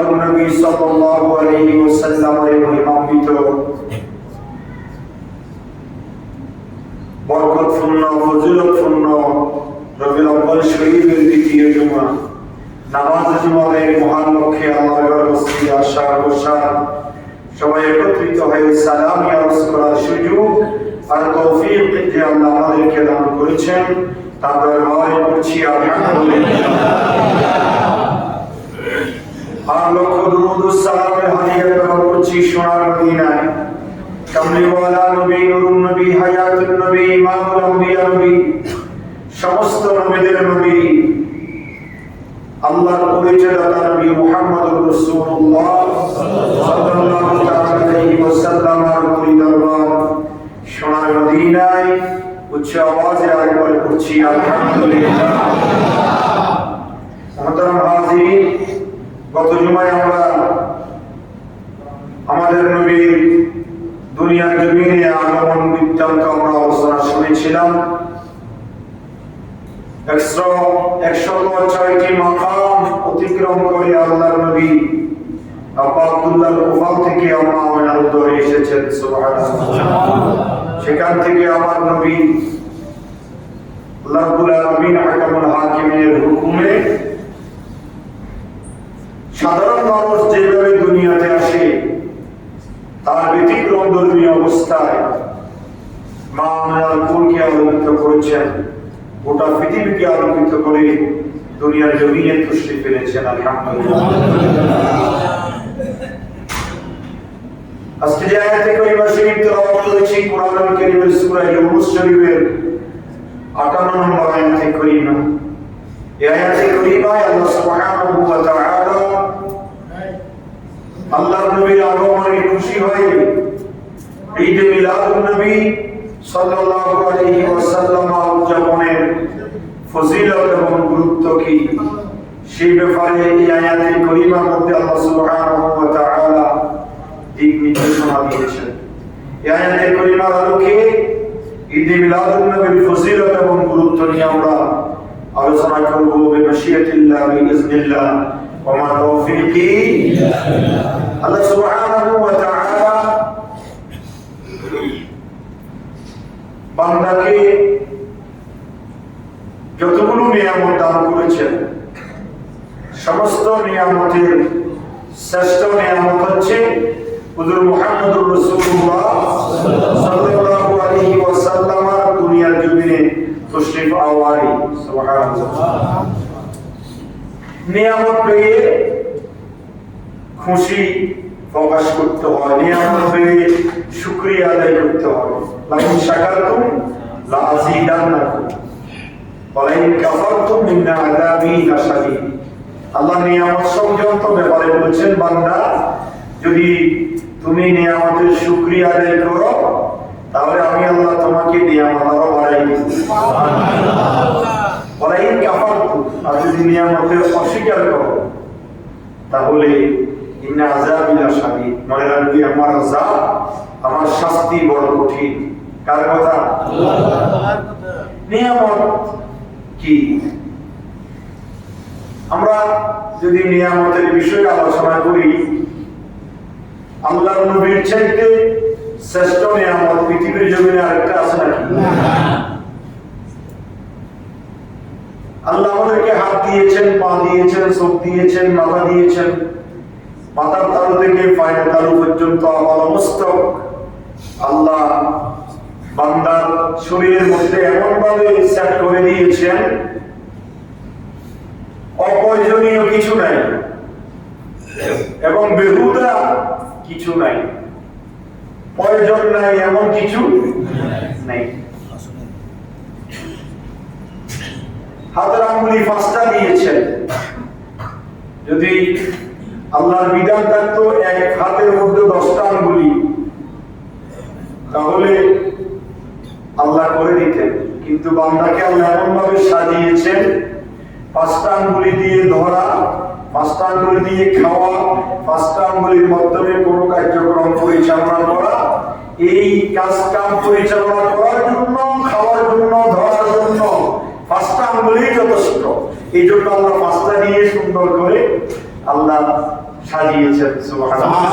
মিলাদুন নবী সাল্লাল্লাহু আলাইহি ওয়াসাল্লামের মহিমান্বিত বরকতপূর্ণ ফজিলতপূর্ণ রবিউল আউয়াল শরীফের দ্বিতীয় জুমা নামাজ জুমার মহান লক্ষ্যে আল্লাহর মসজিদে আসার বসার সবাই একত্রিত হয়ে সালাম ইয়ারস করার সুযোগ আর তৌফিক যে আল্লাহ আমাদেরকে দান করেছেন তার দরবারে করছি আলহামদুলিল্লাহ। আর লক্ষ দুরূদ ও সালামের হাদিয়া প্রদান করছি সোনার মদিনায় কামলিওয়ালা নবী নুরুন নবী হায়াতুন নবী ইমামুল আম্বিয়া নবী সমস্ত নবীদের নবী আল্লাহর পরিচয়দাতা নবী মুহাম্মদুর রাসূলুল্লাহ সাল্লাল্লাহু আলাইহি ওয়াসাল্লামের মুরিদ দরবার সোনার মদিনায় উচ্চ আওয়াজে আরেকবার করছি আলহামদুলিল্লাহ। মুহতারাম হাজিরিন, গত জুমায় আমরা আমাদের নবীর দুনিয়ার জমিনে আগমন বৃত্তান্ত আমরা আলোচনা শুনেছিলাম। 106টি মাকাম অতিক্রম করে আল্লাহর নবী আব্দুল্লাহর কুফা থেকে আমাদের দরে এসেছেন সুবহানাল্লাহ। সেখান থেকে আমার নবী আল্লাহ রাব্বুল আলামিন হাকামুল হাকিমের হুকুমে সাধারণ মানুষ যেভাবে দুনিয়াতে আসে তার ব্যতিক্রম ধর্মী অবস্থায় মা আমিনার কুলকে আলোকিত করেছেন, গোটা পৃথিবীকে আলোকিত করে দুনিয়ার জমিনে তুষ্টি পেরেছেন আলহামদুলিল্লাহ। আজকে যে আয়াতে কারিমা শরীফ তেলাওয়াত করেছি কোরআনুল কারীমের সূরা ইউনূস শরীফের 58 নম্বর আয়াতে কারিমা। এই আয়াতে কারিমায় আল্লাহ সুবহানাহু ওয়া তাআলা আল্লাহর নবীর আগমনে খুশি হয়ে ঈদ মিলাদুন নবী সাল্লাল্লাহু আলাইহি ওয়াসাল্লাম উদযাপনের ফজিলত এবং গুরুত্ব কি সেই ব্যাপারে এই আয়াতে কারিমার মধ্যে আল্লাহ সুবহানাহু ওয়া তাআলা দিক নির্দেশনা দিয়েছেন। এই আয়াতে কারিমার আলোকে ঈদ মিলাদুন নবীর ফজিলত এবং গুরুত্ব নিয়ে আমরা আলোচনা করব বিমাশিয়াতিল্লাহ বিইজনিল্লাহ ওয়া মা তাওফীকি ইল্লা বিল্লাহ। আল্লাহ সুবহানাহু ওয়া তাআলা বান্দাকে যতগুলো নিয়ামত দান করেছেন সমস্ত নিয়ামতের শ্রেষ্ঠ নিয়ামত হচ্ছে হুজুর মুহাম্মদুর রাসূলুল্লাহ সাল্লাল্লাহু আলাইহি ওয়াসাল্লামের দুনিয়ার জমিনে তশরিফ আওয়ারি। সুবহানাল্লাহ। নিয়ামত পেয়ে খুশি প্রকাশ করতে হয়, নিয়ামত পেয়ে শুকরিয়া আদায় করতে হয়। লাইন শাকারতুম লা আযীদান্নাকুম ওয়া লাইন কাফারতুম মিন আযাবি লাশাদীদ। আল্লাহ নিয়ামত সংযত ব্যাপারে বলেছেন, বান্দা যদি তুমি নিয়ামতের শুকরিয়া আদায় করো তাহলে আমি আল্লাহ তোমাকে নিয়ামত আরো বাড়াই দেব। সুবহানাল্লাহ। ওয়া লাইন কাফারতুম, আর যদি নিয়ামতের অস্বীকার করো তাহলে ইন্না আযাবি লাশাদীদ, মনে রাখবি আমার আযাব, আমার শাস্তি বড় কঠিন। কার কথা? আল্লাহর কথা। নিয়ামত কি? আমরা যদি নিয়ামতের বিষয়ে আলোচনা করি, আল্লাহর নবীর চাইতে শ্রেষ্ঠ নিয়ামত পৃথিবীর জমিনে আরেকটা আছে নাকি? আল্লাহ আমাদেরকে হাত দিয়েছেন, পা দিয়েছেন, চোখ দিয়েছেন, মাথা দিয়েছেন। মাথার তালু থেকে পায়ের তালু পর্যন্ত আপাদমস্তক আল্লাহ বান্দার শরীরের মধ্যে এমন ভাবে সেট করে দিয়েছেন, অপ্রয়োজনীয় কিছু নাই এবং বেহুদা কিছু নাই, প্রয়োজন নাই এমন কিছু নাই। হাতের আঙ্গুলি 5টা দিয়েছেন, যদি আল্লাহর বিধান থাকতো এক হাতের মধ্যে 10টা আঙ্গুলি তাহলে আল্লাহ করে দিতেন, কিন্তু বান্দাকে আল্লাহ এমন ভাবে সাজিয়েছেন 5টা আঙ্গুলি দিয়ে ধরা, 5টা আঙ্গুলি দিয়ে খাওয়া, 5টা আঙ্গুলির মাধ্যমে কোনো কার্যক্রম পরিচালনা করা। এই কাম পরিচালনা করার জন্য, খাওয়ার জন্য, ধরার জন্য 5টা আঙ্গুলি যথেষ্ট। এই জন্য আল্লাহ 5টা দিয়ে সুন্দর করে আল্লাহ সাজিয়েছেন। সুবহানাল্লাহ।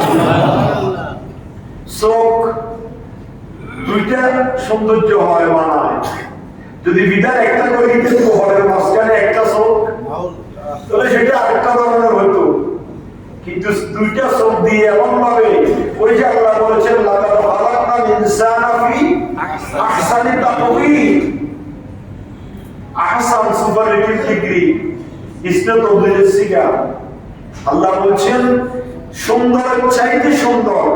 চোখ দুইটা সৌন্দর্য হয় মানায়, যদি বিধান একটা করে দিতেন ঘরের মাঝখানে একটা চোখ, তাহলে সেটা আরেকটা ধরনের হতো। কিন্তু দুইটা চোখ দিয়ে এমন ভাবে, ওই যে আল্লাহ বলেছেন লাকাদ খালাকনাল ইনসানা ফি আহসানি তাকওয়িম, আহসান সুপারলেটিভ ডিগ্রি, ইসনে তবদীলের সিগা। আল্লাহ বলছেন সুন্দরের চাইতে সুন্দর,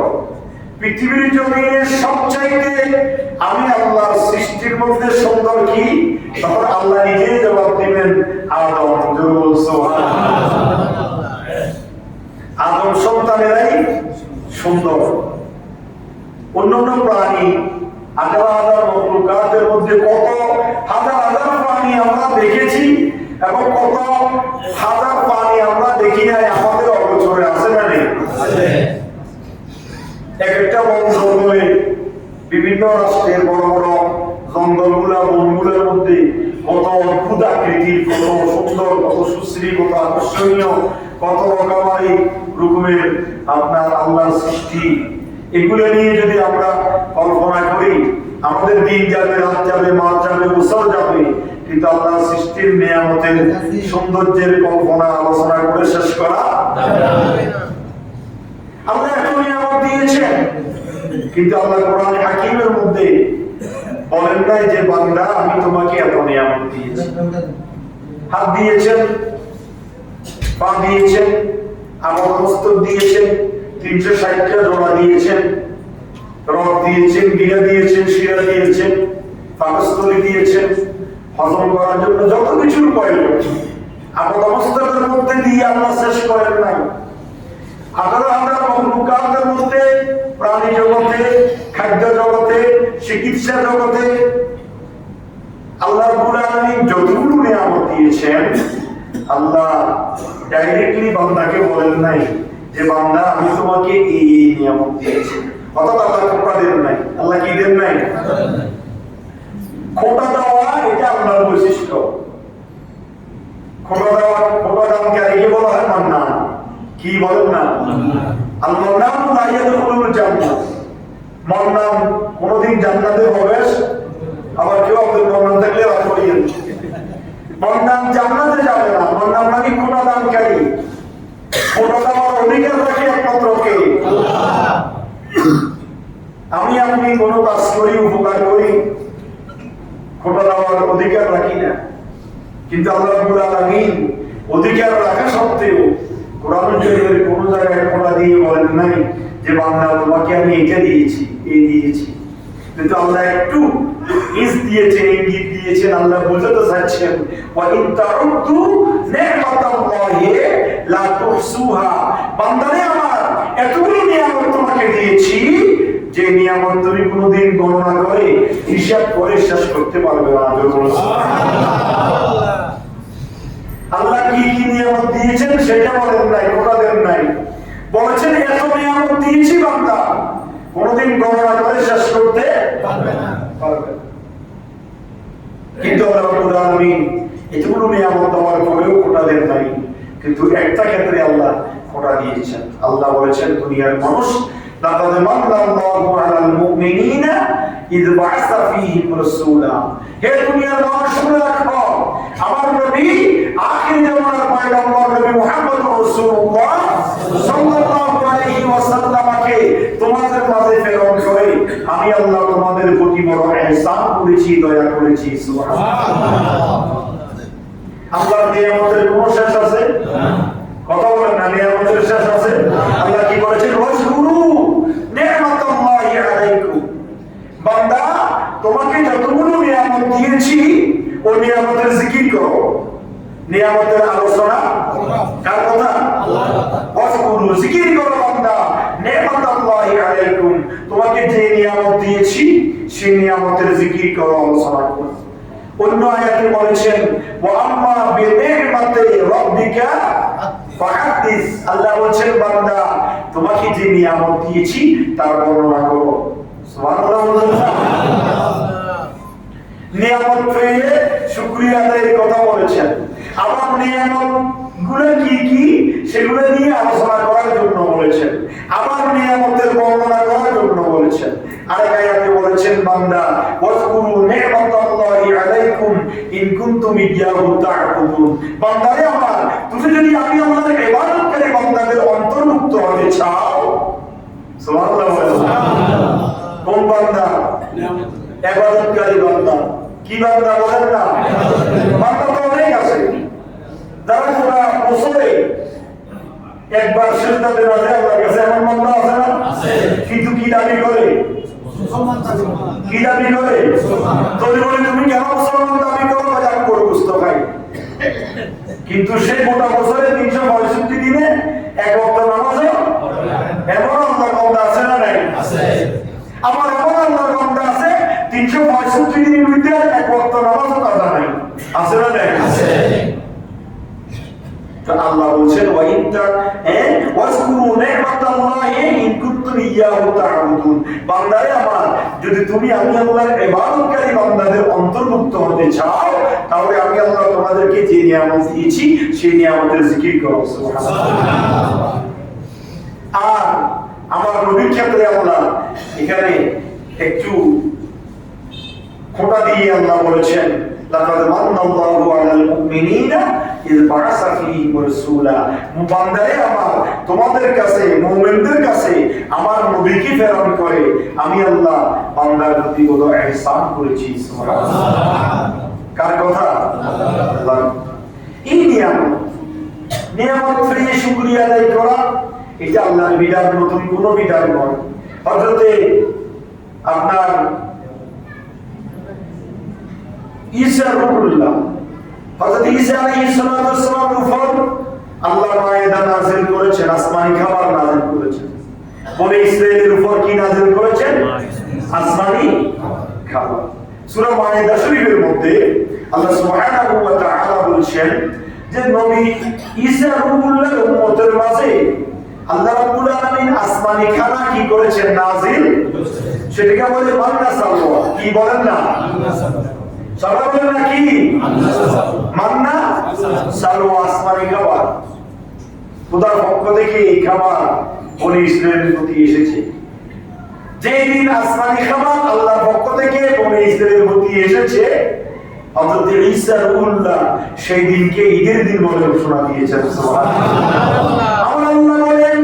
পৃথিবীর জমিনে সবচাইতে আমি আল্লাহর সৃষ্টির মধ্যে সুন্দর কি? তখন আল্লাহ নিজেই জবাব দিবেন আদম। আদম সন্তানেরাই সুন্দর। অন্যান্য প্রাণী হাজার হাজার মখলুকাতের মধ্যে কত হাজার হাজার প্রাণী আমরা দেখেছি এবং কত হাজার প্রাণী আমরা দেখি নাই, আমাদের অগোচরে আছে না নেই? এক একটা বন জঙ্গলে, বিভিন্ন রাষ্ট্রের বড় বড় জঙ্গলগুলা বনগুলোর মধ্যে কত অদ্ভুত আকৃতির, কত সুন্দর, কত সুশ্রী, কত আকর্ষণীয়, কত রকমের আপনার আল্লাহর সৃষ্টি। এগুলো নিয়ে যদি আমরা কল্পনা করি, আমাদের দিন যাবে, রাত যাবে, মাস যাবে, বছর যাবে, কিন্তু আল্লাহর সৃষ্টির নিয়ামতের সৌন্দর্যের কল্পনা আলোচনা করে শেষ করা যাবে না। আল্লাহ এত নিয়ামত দিয়েছেন, কিন্তু আল্লাহ কোরআন হাকিমের মধ্যে বলেন নাই যে বান্দা আমি তোমাকে এত নিয়ামত দিয়েছি। হাত দিয়েছেন, পা দিয়েছেন, আমস্তক দিয়েছেন, 360টা জোড়া দিয়েছেন, রক দিয়েছেন, গিরা দিয়েছেন, শিরা দিয়েছেন, পাকস্থলী দিয়েছেন, হজম করার জন্য যত কিছুর প্রয়োজন আমস্তকের মধ্যে দিয়ে আল্লাহ শেষ করেন নাই। হাজার হাজার মখলুকাতের মধ্যে, প্রাণী জগতে, খাদ্য জগতে, চিকিৎসা জগতে আল্লাহ রাব্বুল আলামিন যতগুলো নিয়ামত দিয়েছেন, আল্লাহ ডাইরেক্টলি বান্দাকে বলেন নাই যে বান্দা আমি তোমাকে এই নিয়ামত দিয়েছি। অর্থাৎ আল্লাহ খোটা দেন নাই। আল্লাহ কি দেন নাই? খোটা দেওয়া এটা আল্লাহর বৈশিষ্ট্য। খোটা দেওয়া, খোটা দানকারীকে বলা হয় মান্নান। কি বলেন না? আল-মান্নান লা ইয়াদখুলুল জান্নাহ। মান্নান কোনদিন জান্নাতে প্রবেশ, আবার কেউ আব্দুল মান্নান থাকলে রাত করিয়েন। মান্নান জান্নাতে যাবে না। মান্নান মানে খোটা দানকারী। খোটা দেওয়ার অধিকার রাখে একমাত্র কে? আল্লাহ। আমি আপনি কোনো কাজ করি, উপকার করি, খোটা দেওয়ার অধিকার রাখি না। কিন্তু আল্লাহ রাব্বুল আলামিন অধিকার রাখা সত্ত্বেও কোরআনের জন্য কোন জায়গায় খোটা দিয়ে বলেন নাই যে বান্দা তোমাকে আমি এটা দিয়েছি, এই দিয়েছি। কিন্তু আল্লাহ একটু ইস দিয়েছেন, ইঙ্গিত দিয়েছেন। আল্লাহ বোঝাতে চাচ্ছেন ওয়া ইন তাউদ্দু নি'মাতাল্লাহি লা তুহসুহা। বান্দারে আমার এতগুলো নিয়ামত তোমাকে দিয়েছি যে নিয়ামত তুমি কোনোদিন গণনা করে হিসাব করে শেষ করতে পারবে না। আল্লাহ কি কি নিয়ামত দিয়েছেন সেটা বলেন নাই, খোটা দেন নাই। বলেছেন এত নিয়ামত দিয়েছি বান্দা কোনোদিন গণনা করে শেষ করতে পারবে না। কিন্তু আল্লাহ রাব্বুল আলামিন এতগুলো নিয়ামত দেওয়ার পরেও খোটা দেন নাই। কিন্তু একটা ক্ষেত্রে আল্লাহ খোটা দিয়েছেন। আল্লাহ বলেছেন দুনিয়ার মানুষ লাকাদ মান্নাল্লাহু আলাল মুমিনিনা ইয বা'আসা ফীহিম রাসূলা। হে দুনিয়ার মানুষ শুনে রাখো, আমার নবী আখির জামানার পয়গম্বর নবী মুহাম্মদ রাসূলুল্লাহ সাল্লাল্লাহু আলাইহি ওয়াসাল্লামকে তোমাদের মাঝে প্রেরণ করে আমি আল্লাহ তোমাদের প্রতি বড় ইহসান করেছি, দয়া করেছি। সুবহানাল্লাহ। আল্লাহর নিয়ামতের কোনো শেষ আছে? কথা বলেন না, নিয়ামতের শেষ আছে? আল্লাহ কি বলেছেন? ওয়াজকুরু নি'মাতাল্লাহি আলাইকুম। বান্দা তোমাকে যতগুলো নিয়ামত দিয়েছি ও নিয়ামতের জিকির করো। নিয়ামতের আলোচনা কার কথা? আল্লাহর কথা। ওয়াজকুরু, জিকির করো বান্দা নি'মাতাল্লাহি আলাইকুম। তোমাকে যে নিয়ামত দিয়েছি সেই নিয়ামতের জিকির করো, আলোচনা করো। অন্য আয়াতে বলেছেন ওয়া আম্মা বিনি'মাতি রাব্বিকা ফাহাদিস। আল্লাহ বলেন বান্দা তোমাকে যে নিয়ামত দিয়েছি তার বর্ণনা করো। সুবহানাল্লাহ। নিয়ামত পেয়ে শুকরিয়া আদায়ের কথা বলেছেন। আবার নিয়ামত গুলো কি কি সেগুলো নিয়ে আলোচনা করার জন্য বলেছেন, আবার নিয়ামতের বর্ণনা করার জন্য বলেছেন। আরেক আয়াতে বলেছেন বান্দা ওয়াজকুরু নি'মাতাল্লাহি আলাইকুম ইন কুনতুম ইয়্যাহু তা'বুদুন। বান্দারে আমার, তুমি যদি আমি আল্লাহর ইবাদতকারী বান্দাদের অন্তর্ভুক্ত হতে চাও, সুবহানাল্লাহ সুবহানাল্লাহ, কোন বান্দা? ইবাদতকারী বান্দা। কি বান্দা বলেন না? বান্দা তো অনেক আছে, যারা পুরা বছরে একবার সিজদা দেওয়া যায় আল্লাহর কাছে, এমন বান্দা আছে না? কিন্তু কি দাবি করে? কি দাবি করে? যদি বলে তুমি কেন মুসলমান দাবি করো, আমি করে বুঝতে পাই, কিন্তু সে গোটা বছরে 365 দিনে এক ওয়াক্ত নামাজও এমন আল্লাহর বান্দা আছে না নাই? আমার এমন আল্লাহর বান্দা আছে 365 দিনের মধ্যে এক ওয়াক্ত নামাজও কাজা নাই, আছে না নাই? আল্লাহ বলছেন ওয়াজকুরু নি'মাতাল্লাহি ইন কুনতুম ইয়্যাহু তা'বুদুন। বান্দারে আমার, যদি তুমি আমি আল্লাহর ইবাদতকারী বান্দাদের অন্তর্ভুক্ত হতে চাও, তাহলে আমি আল্লাহ তোমাদেরকে যে নিয়ামত দিয়েছি সেই নিয়ামতের জিকির করো। সুবহানাল্লাহ। আর আমার নবীর ক্ষেত্রে আল্লাহ এখানে একটু খোঁটা দিয়ে আল্লাহ বলেছেন লাকাদ মান্নাল্লাহু আলাল মুমিনিনা ইয বা'আসা ফীহিম রাসূলা। বান্দারে আমার, তোমাদের কাছে মুমিনদের কাছে আমার নবীকে প্রেরণ করে আমি আল্লাহ বান্দার প্রতি বড় ইহসান করেছি। সুবহানাল্লাহ। কার কথা? আল্লাহ। এই নিয়ামত ফিরিয়ে শুকরিয়া আদায় করা, এটা আল্লাহর বিধান, নতুন কোনো বিধান নয়। হযরতে আপনার ঈসা রূহুল্লাহ, হযরত ঈসা আলাইহিস সালাতু ওয়াস সালামের উপর আল্লাহ মায়েদা নাযিল করেছেন, আসমানি খাবার নাযিল করেছেন। বনি ইসরাঈলের উপর কি নাযিল করেছেন? আসমানি খাবার। সূরা মায়েদা শরীফের মধ্যে আল্লাহ সুবহানাহু ওয়া তাআলা বলেছেন যে নবী ঈসা রূহুল্লাহর উম্মতের মাঝে আল্লাহ রাব্বুল আলামিন আসমানি খানা কি করেছেন? নাযিল। সেটাকে বলে মান্না সালওয়া। কি বলেন না? সালওয়া বলেন না কি? মান্না সালওয়া, আসমানি খাবার। খোদার পক্ষ থেকে এই খাবার বনি ইসরাঈলের প্রতি এসেছে। যেই দিন আসমানি খাবার আল্লাহর পক্ষ থেকে বনি ইসরাঈলের প্রতি এসেছে, হযরত ঈসা রূহুল্লাহ সেই দিনকে ঈদের দিন বলে ঘোষণা দিয়েছেন। সুবহানাল্লাহ। আল্লাহ বলেন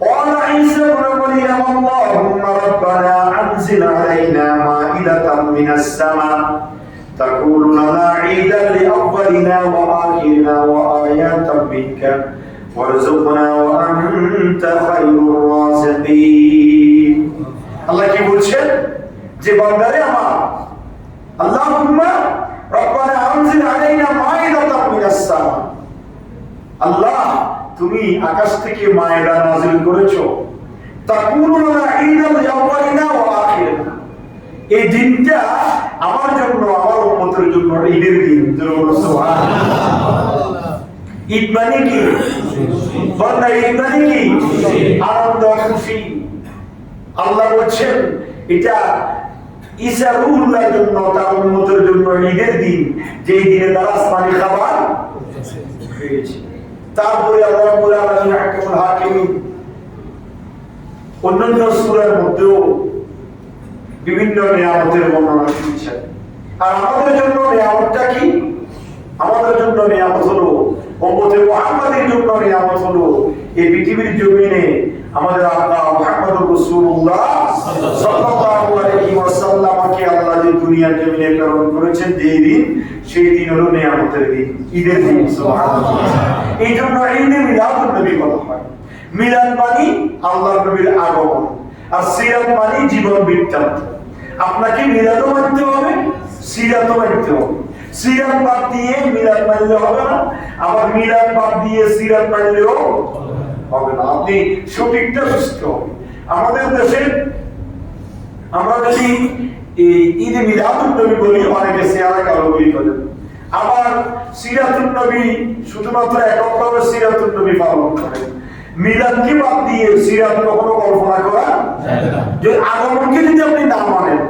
ওয়ালা ঈসা ইবনে মারইয়াম আল্লাহুম্মা রাব্বানা আনজিল আলাইনা মাইদাতাম মিনাস সামা তাকুনু লানা ঈদান লিআউয়ালিনা ওয়া আখিরিনা ওয়া আয়াতাম মিনকা ওয়ারযুকনা ওয়া আনতা খায়রুর রাযিকিন। আল্লাহ কি বলছেন? যে বান্দারে আমার, আল্লাহুম্মা রাব্বানা আনজিল আলাইনা মাইদাতাম মিনাস সামা, আল্লাহ তুমি আকাশ থেকে মায়েদা নাযিল করেছো, তাকুনু লানা ঈদান লিআউয়ালিনা ওয়া আখিরিনা, এই দিনটা আমার জন্য, আমার উম্মতের জন্য ঈদের দিন। সুবহানাল্লাহ। ঈদ মানে কি? বান্দা ঈদ মানে কি? আনন্দ, খুশি। আল্লাহ বলছেন এটা ঈসা রূহুল্লাহর জন্য, তার উম্মতের জন্য ঈদের দিন, যেই দিনে তারা আসমানি খাবার পেয়েছে। তারপরে আল্লাহ রাব্বুল আলামিন হাকিমুল হাকিম অন্যান্য সূরার মধ্যেও বিভিন্ন নিয়ামতের বর্ণনা দিয়েছেন। আর আমাদের জন্য নিয়ামতটা কি? আমাদের জন্য নিয়ামত হলো, উম্মতে মুহাম্মাদের জন্য নিয়ামত হলো এই পৃথিবীর জমিনে আমাদের আল্লাহ মুহাম্মদুর রাসূলুল্লাহ সাল্লাল্লাহু আলাইহি ওয়াসাল্লামকে আল্লাহ যে দুনিয়ার জমিনে প্রেরণ করেছেন যেই দিন, সেই দিন হলো নিয়ামতের দিন, ঈদের দিন। সুবহানাল্লাহ। এই জন্য ঈদে মিলাদুন নবী বলা হয়। মিলাদ মানে আল্লাহর নবীর আগমন, আর সিরাত মানে জীবন বৃত্তান্ত। আপনাকে মিলাদও মানতে হবে, সিরাতও মানতে হবে। সিরাত বাদ দিয়ে মিলাদ মানলে হবে না, আবার মিলাদ বাদ দিয়ে সিরাত মানলেও হবে না। আপনি সঠিকটা বুঝতে হবে। আমাদের দেশে আমরা যদি ঈদে মিলাদুন নবী বলি, অনেকে সিয়ারা কালো বলি করেন। আবার সিরাতুন নবী শুধুমাত্র এককভাবে সিরাতুন নবী পালন করেন। মিলাদকে বাদ দিয়ে সিরাত কখনো কল্পনা করা যায় না। যে আগমনকে যদি আপনি না মানেন,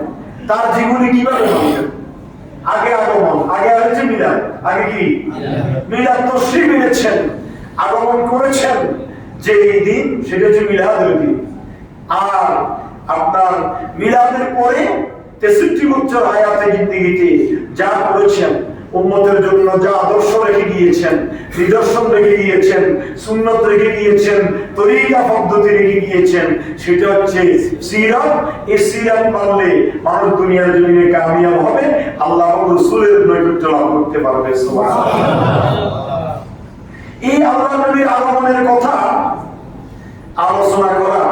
তার জীবনে কিভাবে মানবেন? আগে আগমন, আগে হচ্ছে মিলাদ। আগে কি? মিলাদ তশরিফ এনেছেন, আগমন করেছেন যে এই দিন, সেটা হচ্ছে মিলাদের দিন। আর আপনার মিলাদের পরে 63 বছর হায়াতে জিন্দেগিতে যা করেছেন, উম্মতের জন্য যা আদর্শ রেখে গিয়েছেন, নিদর্শন রেখে গিয়েছেন, সুন্নত রেখে গিয়েছেন, তরিকা পদ্ধতি রেখে গিয়েছেন, সেটা হচ্ছে সিরাত। এই সিরাত মানলে মানুষ দুনিয়ার জমিনে কামিয়াব হবে, আল্লাহ ও রাসূলের নৈকট্য লাভ করতে পারবে। সুবহানাল্লাহ। এই আল্লাহ নবীর আগমনের কথা আলোচনা করা,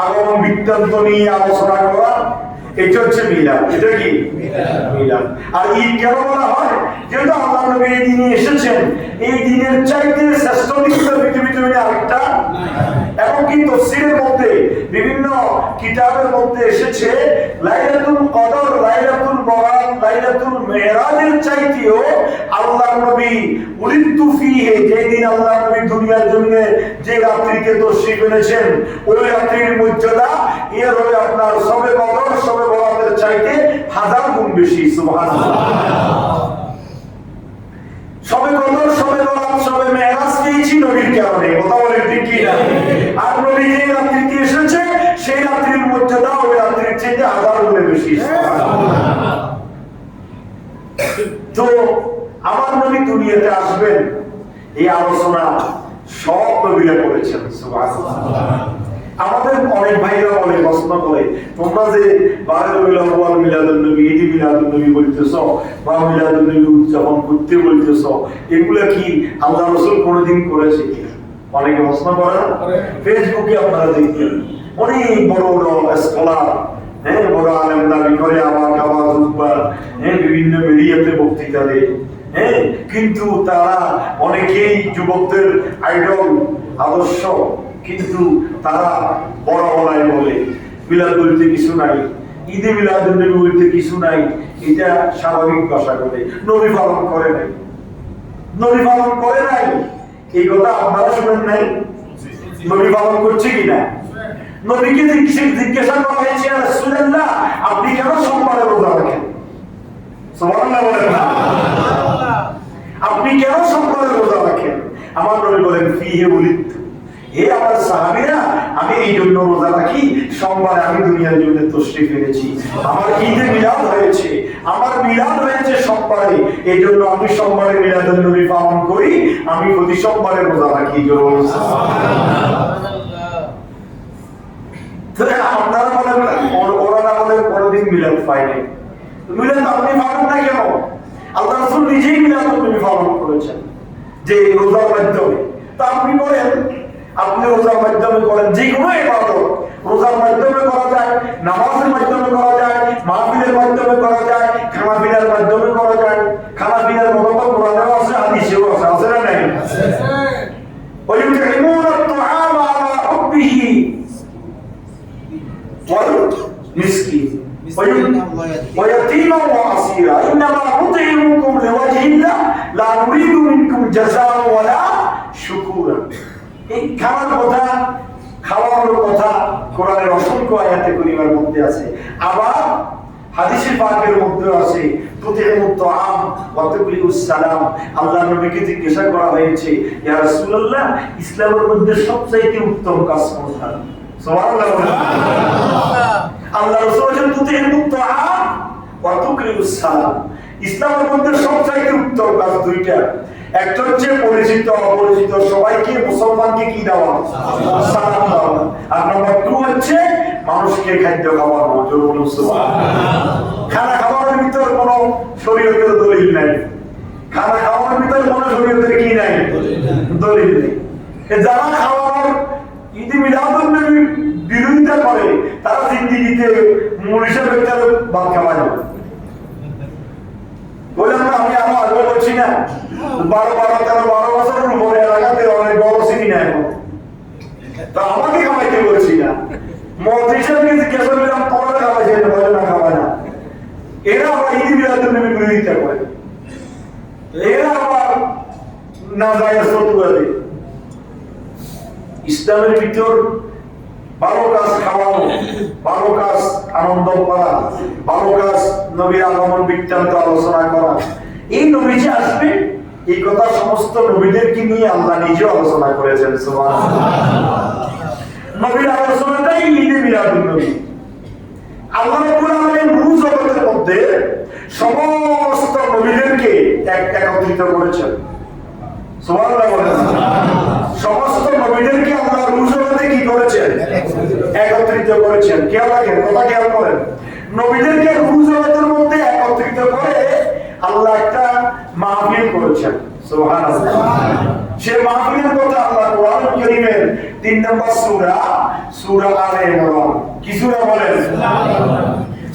আগমন বৃত্তান্ত নিয়ে আলোচনা করা, এটা হচ্ছে মিলাদ। এটা কি মিলাদ? আর ঈদ কেন বলা হয়? যেহেতু আল্লাহ নবী এই দিনে এসেছেন, এই দিনের চাইতে শ্রেষ্ঠ দিন পৃথিবীতে আরেকটা। এবং কি তাফসীরের মধ্যে বিভিন্ন কিতাবের মধ্যে এসেছে লাইলাতুল কদর, লাইলাতুল বরাত, লাইলাতুল মেরাজের চাইতেও আল্লাহ নবী উলিদতু ফীহি, যে দিন আল্লাহ নবী দুনিয়ার জমিনে যে রাত্রিতে তশরীফ এনেছেন, ওই রাত্রির মর্যাদা এর হলো আপনার শবে কদর, শবে বরাতের চাইতে 1000 গুণ বেশি। সুবহানাল্লাহ। শবে কদর, শবে বরাত, শবে মেরাজ পেয়েছি নবীর কারণে। কথা বলে ঠিক কি না? আর নবী যে রাত্রিতে এসেছে, সেই রাত্রির মর্যাদা ওই রাত্রির চাইতে 1000 গুণ বেশি। তো আমার নবী দুনিয়াতে আসবেন, এই আলোচনা সব নবীরা করেছেন। সুবহানাল্লাহ। আমাদের অনেক ভাইরা বলে, প্রশ্ন করে, তোমরা যে বারুল আউয়াল মিলাদুন নবী, ঈদ মিলাদুন নবী বলতেছো বা মিলাদুন নবী উদযাপন করতে বলতেছো, এগুলা কি আল্লাহ রাসূল কোনদিন করেছে কিনা? অনেকে প্রশ্ন করে না? ফেসবুকে আপনারা দেখবেন অনেক বড় বড় স্কলার, বড় আলেম দাবি করে, বিভিন্ন মিডিয়াতে বক্তৃতা দেয়, কিন্তু তারা অনেকেই যুবকদের আইডল, আদর্শ, কিন্তু তারা বড় বলায় বলে মিলাদ বলতে কিছু নাই, ঈদে মিলাদুন নবী বলতে কিছু নাই, এটা স্বাভাবিক ভাষা বলে। নবী পালন করে নাই, নবী পালন করে নাই, এই কথা আপনারা শুনেন নাই? নবী পালন করছে কিনা? নবীকে জিজ্ঞাসা করা হয়েছে, রাসূলুল্লাহ আপনি কেন সোমবারে রোজা রাখেন? সুবহানাল্লাহ বলেন না? আপনি কেন সোমবারে রোজা রাখেন? আমার নবী বলেন ফীহি উলিদতু, হে আমার সাহাবীরা, আমি এই জন্য রোজা রাখি, সোমবারে আমি দুনিয়ার জন্য তশরীফ এনেছি, আমার ঈদে মিলাদ হয়েছে, আমার মিলাদ হয়েছে সোমবারে, এই জন্য আমি সোমবারে মিলাদুন নবী পালন করি, আমি প্রতি সোমবারে রোজা রাখি। আপনারা বলেন, ওরা না বলে কোনদিন মিলাদ পায় নাই, মিলাদ আপনি পাবেন না কেন? আল্লাহ রাসূল নিজেই মিলাদুন নবী পালন করেছেন যে রোজার মাধ্যমে। তা আপনি বলেন, আপনি রোজার মাধ্যমে করেন, যে কোনো ইবাদত রোজার মাধ্যমে করা যায়, নামাজের মাধ্যমে করা যায়, মাহফিলের মাধ্যমে করা যায়, খানাপিনার মাধ্যমে করা যায়। খানাপিনার মতো কোরআনেও আছে, হাদিসেও আছে, আছে না নাই? ويطعمون الطعام على حبه والمسكين ويتيما واسيرا انما نطعمكم لوجه الله لا نريد منكم جزاء ولا شكورا। এই খাওয়ার কথা, খাওয়ানোর কথা কোরআনের অসংখ্য আয়াতে কারিমার মধ্যে আছে, আবার হাদিসে পাকের মধ্যে আছে তুতিমুত তাআম ওয়া তুকলিউস সালাম। আল্লাহর নবীকে জিজ্ঞাসা করা হয়েছে, ইয়া রাসূলুল্লাহ ইসলামের মধ্যে সবচেয়ে উত্তম কাজ কোনটা? সুবহানাল্লাহ। আল্লাহ রাসূল বলেন তুতিমুত তাআম ওয়া তুকলিউস সালাম, ইসলামের মধ্যে সবচেয়ে উত্তম কাজ দুইটা, একটা হচ্ছে পরিচিত অপরিচিত সবাইকে, মুসলমানকে কি দেওয়া? সালাম দেওয়া। আর নাম্বার 2 হচ্ছে মানুষকে খাদ্য খাওয়ানো। খানা খাওয়ানোর ভিতর কোনো শরীয়তের দলিল নাই, খানা খাওয়ানোর ভিতর কোনো শরীয়তের কি নাই? দলিল নেই। যারা খাওয়ানোর ঈদে মিলাদুন নবী বিরোধিতা করে, তারা জিন্দেগিতে মনীষা ব্যক্তির ভাত খাওয়ায় না। বললাম না, আমি আমার আগে বলছি না, 12 বছরের উপরে এলাকাতে অনেক বড় চিনি না এখন, তা আমাকে খাওয়াইতে বলছি না, মহাদেশকে জিজ্ঞাসা করলাম তোমরা খাওয়াইছে না, বলে না খাওয়ায় না। এরা আবার ঈদে মিলাদুন নবী বিরোধিতা করে, এরা আবার না যায় ফতোয়া দেয়। ইসলামের ভিতর ভালো কাজ খাওয়ানো, ভালো কাজ আনন্দ করা, ভালো কাজ নবীর আগমন বৃত্তান্ত আলোচনা করা। এই নবী যে আসবে এই কথা সমস্ত নবীদেরকে নিয়ে আল্লাহ নিজে আলোচনা করেছেন। সুবহানাল্লাহ। নবীর আলোচনাটাই ঈদে মিলাদুন নবী। আল্লাহ রাব্বুল আলামিন রূহ জগতের মধ্যে সমস্ত নবীদেরকে একত্রিত করেছেন। সুবহানাল্লাহ বলেন। সমস্ত নবীদেরকে আল্লাহ রূহ জগতে কি করেছেন? একত্রিত করেছেন। খেয়াল রাখেন, কথা খেয়াল করেন। নবীদেরকে রূহ জগতের মধ্যে একত্রিত করে আল্লাহ একটা মাহফিল করেছেন। সুবহানাল্লাহ। সেই মাহফিলের কথা আল্লাহ কোরআন কারীমের 3 নম্বর সূরা আলে ইমরান, কি সূরা বলেন?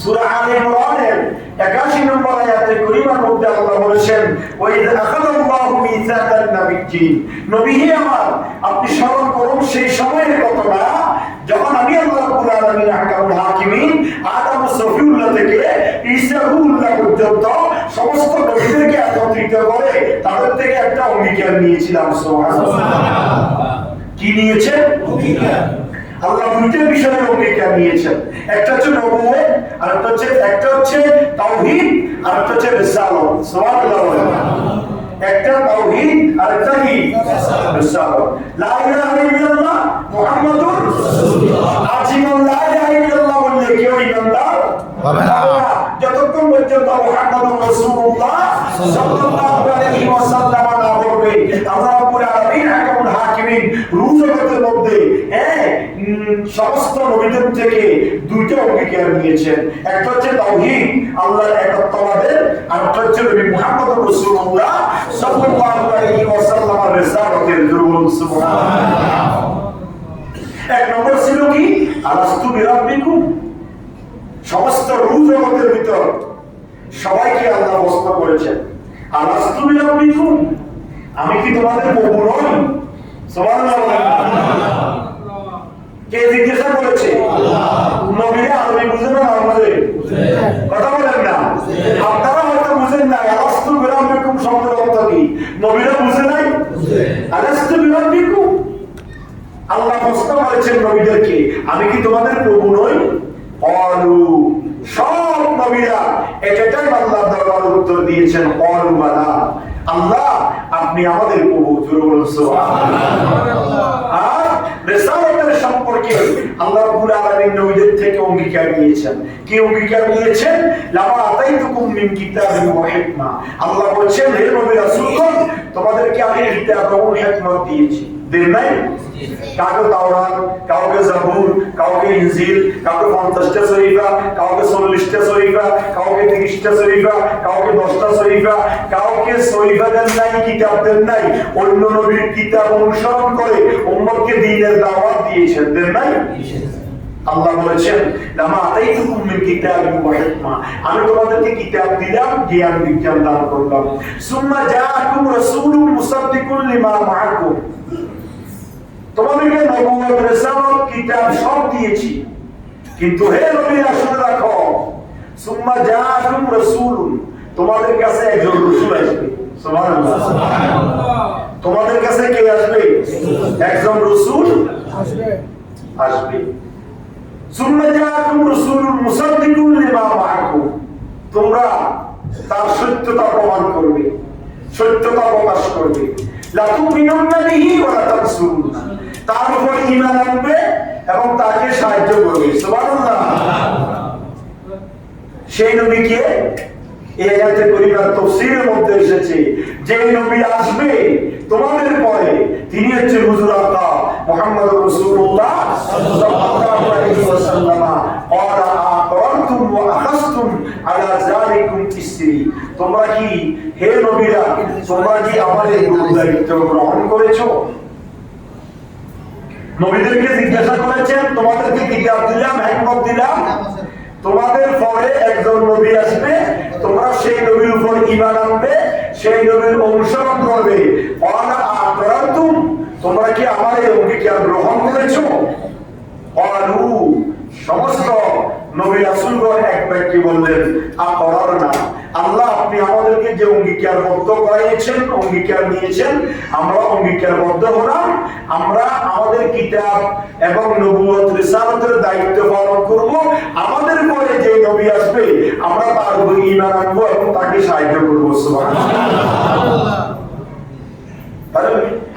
সূরা আলে ইমরানের 81 নম্বর আয়াতে কারীমার মধ্যে আল্লাহ বলেছেন, ওয়া ইয আখাযাল্লাহু মিসাকান নাবিয়্যিন, নবী হে আমার, আপনি স্মরণ করুন সেই সময়ের ঘটনা যখন আমি আল্লাহ রাব্বুল আলামিন আহকামুল হাকিমিন আদম সফিউল্লাহ থেকে ঈসা রূহুল্লাহ পর্যন্ত সমস্ত নবীদেরকে একত্রিত করে তাদের থেকে একটা অঙ্গীকার নিয়েছিলাম। সুবহানাল্লাহ। কি নিয়েছেন? অঙ্গীকার। আল্লাহ দুইটা বিষয়ের অঙ্গীকার নিয়েছেন। একটা হচ্ছে নবুয়ত, আর একটা হচ্ছে তাওহীদ, আর একটা হচ্ছে রিসালাত। সুবহানাল্লাহ। একটা তাওহীদ আর একটা কি? রিসালাত। লা ইলাহা ইল্লাল্লাহ মুহাম্মাদুর রাসূলুল্লাহ। আজীবন লা ইলাহা ইল্লাল্লাহ বললে কেউ ইমানদার হবে না যতক্ষণ পর্যন্ত মুহাম্মাদুর রাসূলুল্লাহ সাল্লাল্লাহু আলাইহি ওয়াসাল্লাম না বলবে। আল্লাহ রাব্বুল আলামিন আহকামুল হাকিমিন রূহ জগতের মধ্যে সমস্ত নবীদের থেকে দুইটা অঙ্গীকার নিয়েছেন। একটা হচ্ছে তাওহীদ, আল্লাহর একত্ববাদের, আর একটা হচ্ছে নবী মুহাম্মদ রাসূলুল্লাহ সাল্লাল্লাহু আলাইহি ওয়াসাল্লামের রিসালাতের। সুবহানাল্লাহ। এক নম্বর ছিল কি? আলাস্তু বিরাব্বিকুম। সমস্ত রূহ জগতের ভিতর সবাইকে আল্লাহ প্রশ্ন করেছেন, আলাস্তু বিরাব্বিকুম, আমি কি তোমাদের প্রভু নই? সুবহানাল্লাহ। কে জিজ্ঞাসা করেছে? আল্লাহ। নবীরা আরবি বুঝেন না? বুঝে? কথা বলেন না। আপনারা হয়তো বুঝেন না আলাস্তু বিরাব্বিকুম শব্দের অর্থ কি। নবীরা বুঝে নাই? আলাস্তু বিরাব্বিকুম, আল্লাহ প্রশ্ন করেছেন নবীদেরকে, আমি কি তোমাদের প্রভু নই? ক্বালু, সব নবীরা একটাই আল্লাহর দরবারে উত্তর দিয়েছেন, ক্বালু বালা, আল্লাহ আপনি আমাদের প্রভু। জোরে বলুন সুবহানাল্লাহ। আর রিসালাতের সম্পর্কে আল্লাহ রাব্বুল আলামিন নবীদের থেকে অঙ্গীকার নিয়েছেন। কি অঙ্গীকার নিয়েছেন? লামা আতাইতুকুম মিন কিতাবিন ওয়া হিকমা, আল্লাহ বলেছেন হে নবী রাসূলগণ, তোমাদেরকে আমি কিতাব এবং হিকমত দিয়েছি। দেন নাই? কাউকে তাওরাত, কাউকে জাবুর, কাউকে ইনজিল, কাউকে 50টা শরীফা, কাউকে 40টা শরীফা, কাউকে 30টা শরীফা, কাউকে 10টা শরীফা, কাউকে শরীফা দেন নাই, কিতাব দেন নাই। অন্য নবীর কিতাব অনুসরণ করে উম্মতকে দ্বীনের দাওয়াত দিয়েছেন। দেন নাই? আল্লাহ বলেছেন লামা আতাইতুকুম মিন কিতাবিন ওয়া হিকমা, আমি তোমাদেরকে কিতাব দিলাম, জ্ঞান বিজ্ঞান দান করলাম। সুম্মা জাআকুম রাসূলুম মুসাদ্দিকুন লিমা মাআকুম, তোমাদেরকে নবুয়ত, রিসালাত, কিতাব সব দিয়েছি, কিন্তু হে নবীরা শুনে রাখো, সুম্মা জাআকুম রাসূলুন, তোমাদের কাছে একজন রাসূল আসবে। সুবহানাল্লাহ। তোমাদের কাছে কে আসবে? একজন রাসূল আসবে। সুম্মা জাআকুম রাসূলুন মুসাদ্দিকুন লিমা মাআকুম, তোমরা তার সত্যতা প্রমাণ করবে, সত্যতা প্রকাশ করবে। লা তুমিনুন্না বিহি ওয়া লা তানসুরুনা, তার উপর ঈমান আনবে এবং তাকে সাহায্য করবে। সুবহানাল্লাহ। সেই নবীকে এই আয়াতে কারীমার তাফসীরের মধ্যে এসেছে, যে নবী আসবে তোমাদের পরে তিনি হচ্ছেন হুজুর আকা মুহাম্মদুর রাসূলুল্লাহ সাল্লাল্লাহু আলাইহি ওয়াসাল্লাম। ক্বালা আ'তারতুম ওয়া আখাযতুম আলা যালিকুম ইসরি, তোমরা কি হে নবীরা, তোমরা কি আমাদের দায়িত্ব গ্রহণ করেছো? নবীদেরকে জিজ্ঞাসা করেছেন, তোমাদেরকে কিতাব দিলাম, হিকমত দিলাম, তোমাদের পরে একজন নবী আসবে, তোমরা সেই নবীর উপর ঈমান আনবে, সেই নবীর অনুসরণ করবে। ক্বালা আ'তারতুম, তোমরা কি আমার এই অঙ্গীকার গ্রহণ করেছো? ক্বালু, সমস্ত নবী রাসূলগণ এক বাক্যে বললেন, আকরারনা, আল্লাহ আপনি আমাদেরকে যে অঙ্গীকারবদ্ধ করাইয়েছেন, অঙ্গীকার নিয়েছেন, আমরা অঙ্গীকারবদ্ধ হলাম, আমরা আমাদের কিতাব এবং নবুয়ত, রিসালাতের দায়িত্ব পালন করব। আমাদের পরে যে নবী আসবে আমরা তার উপর ঈমান আনবো এবং তাকে সাহায্য করব। সুবহানাল্লাহ।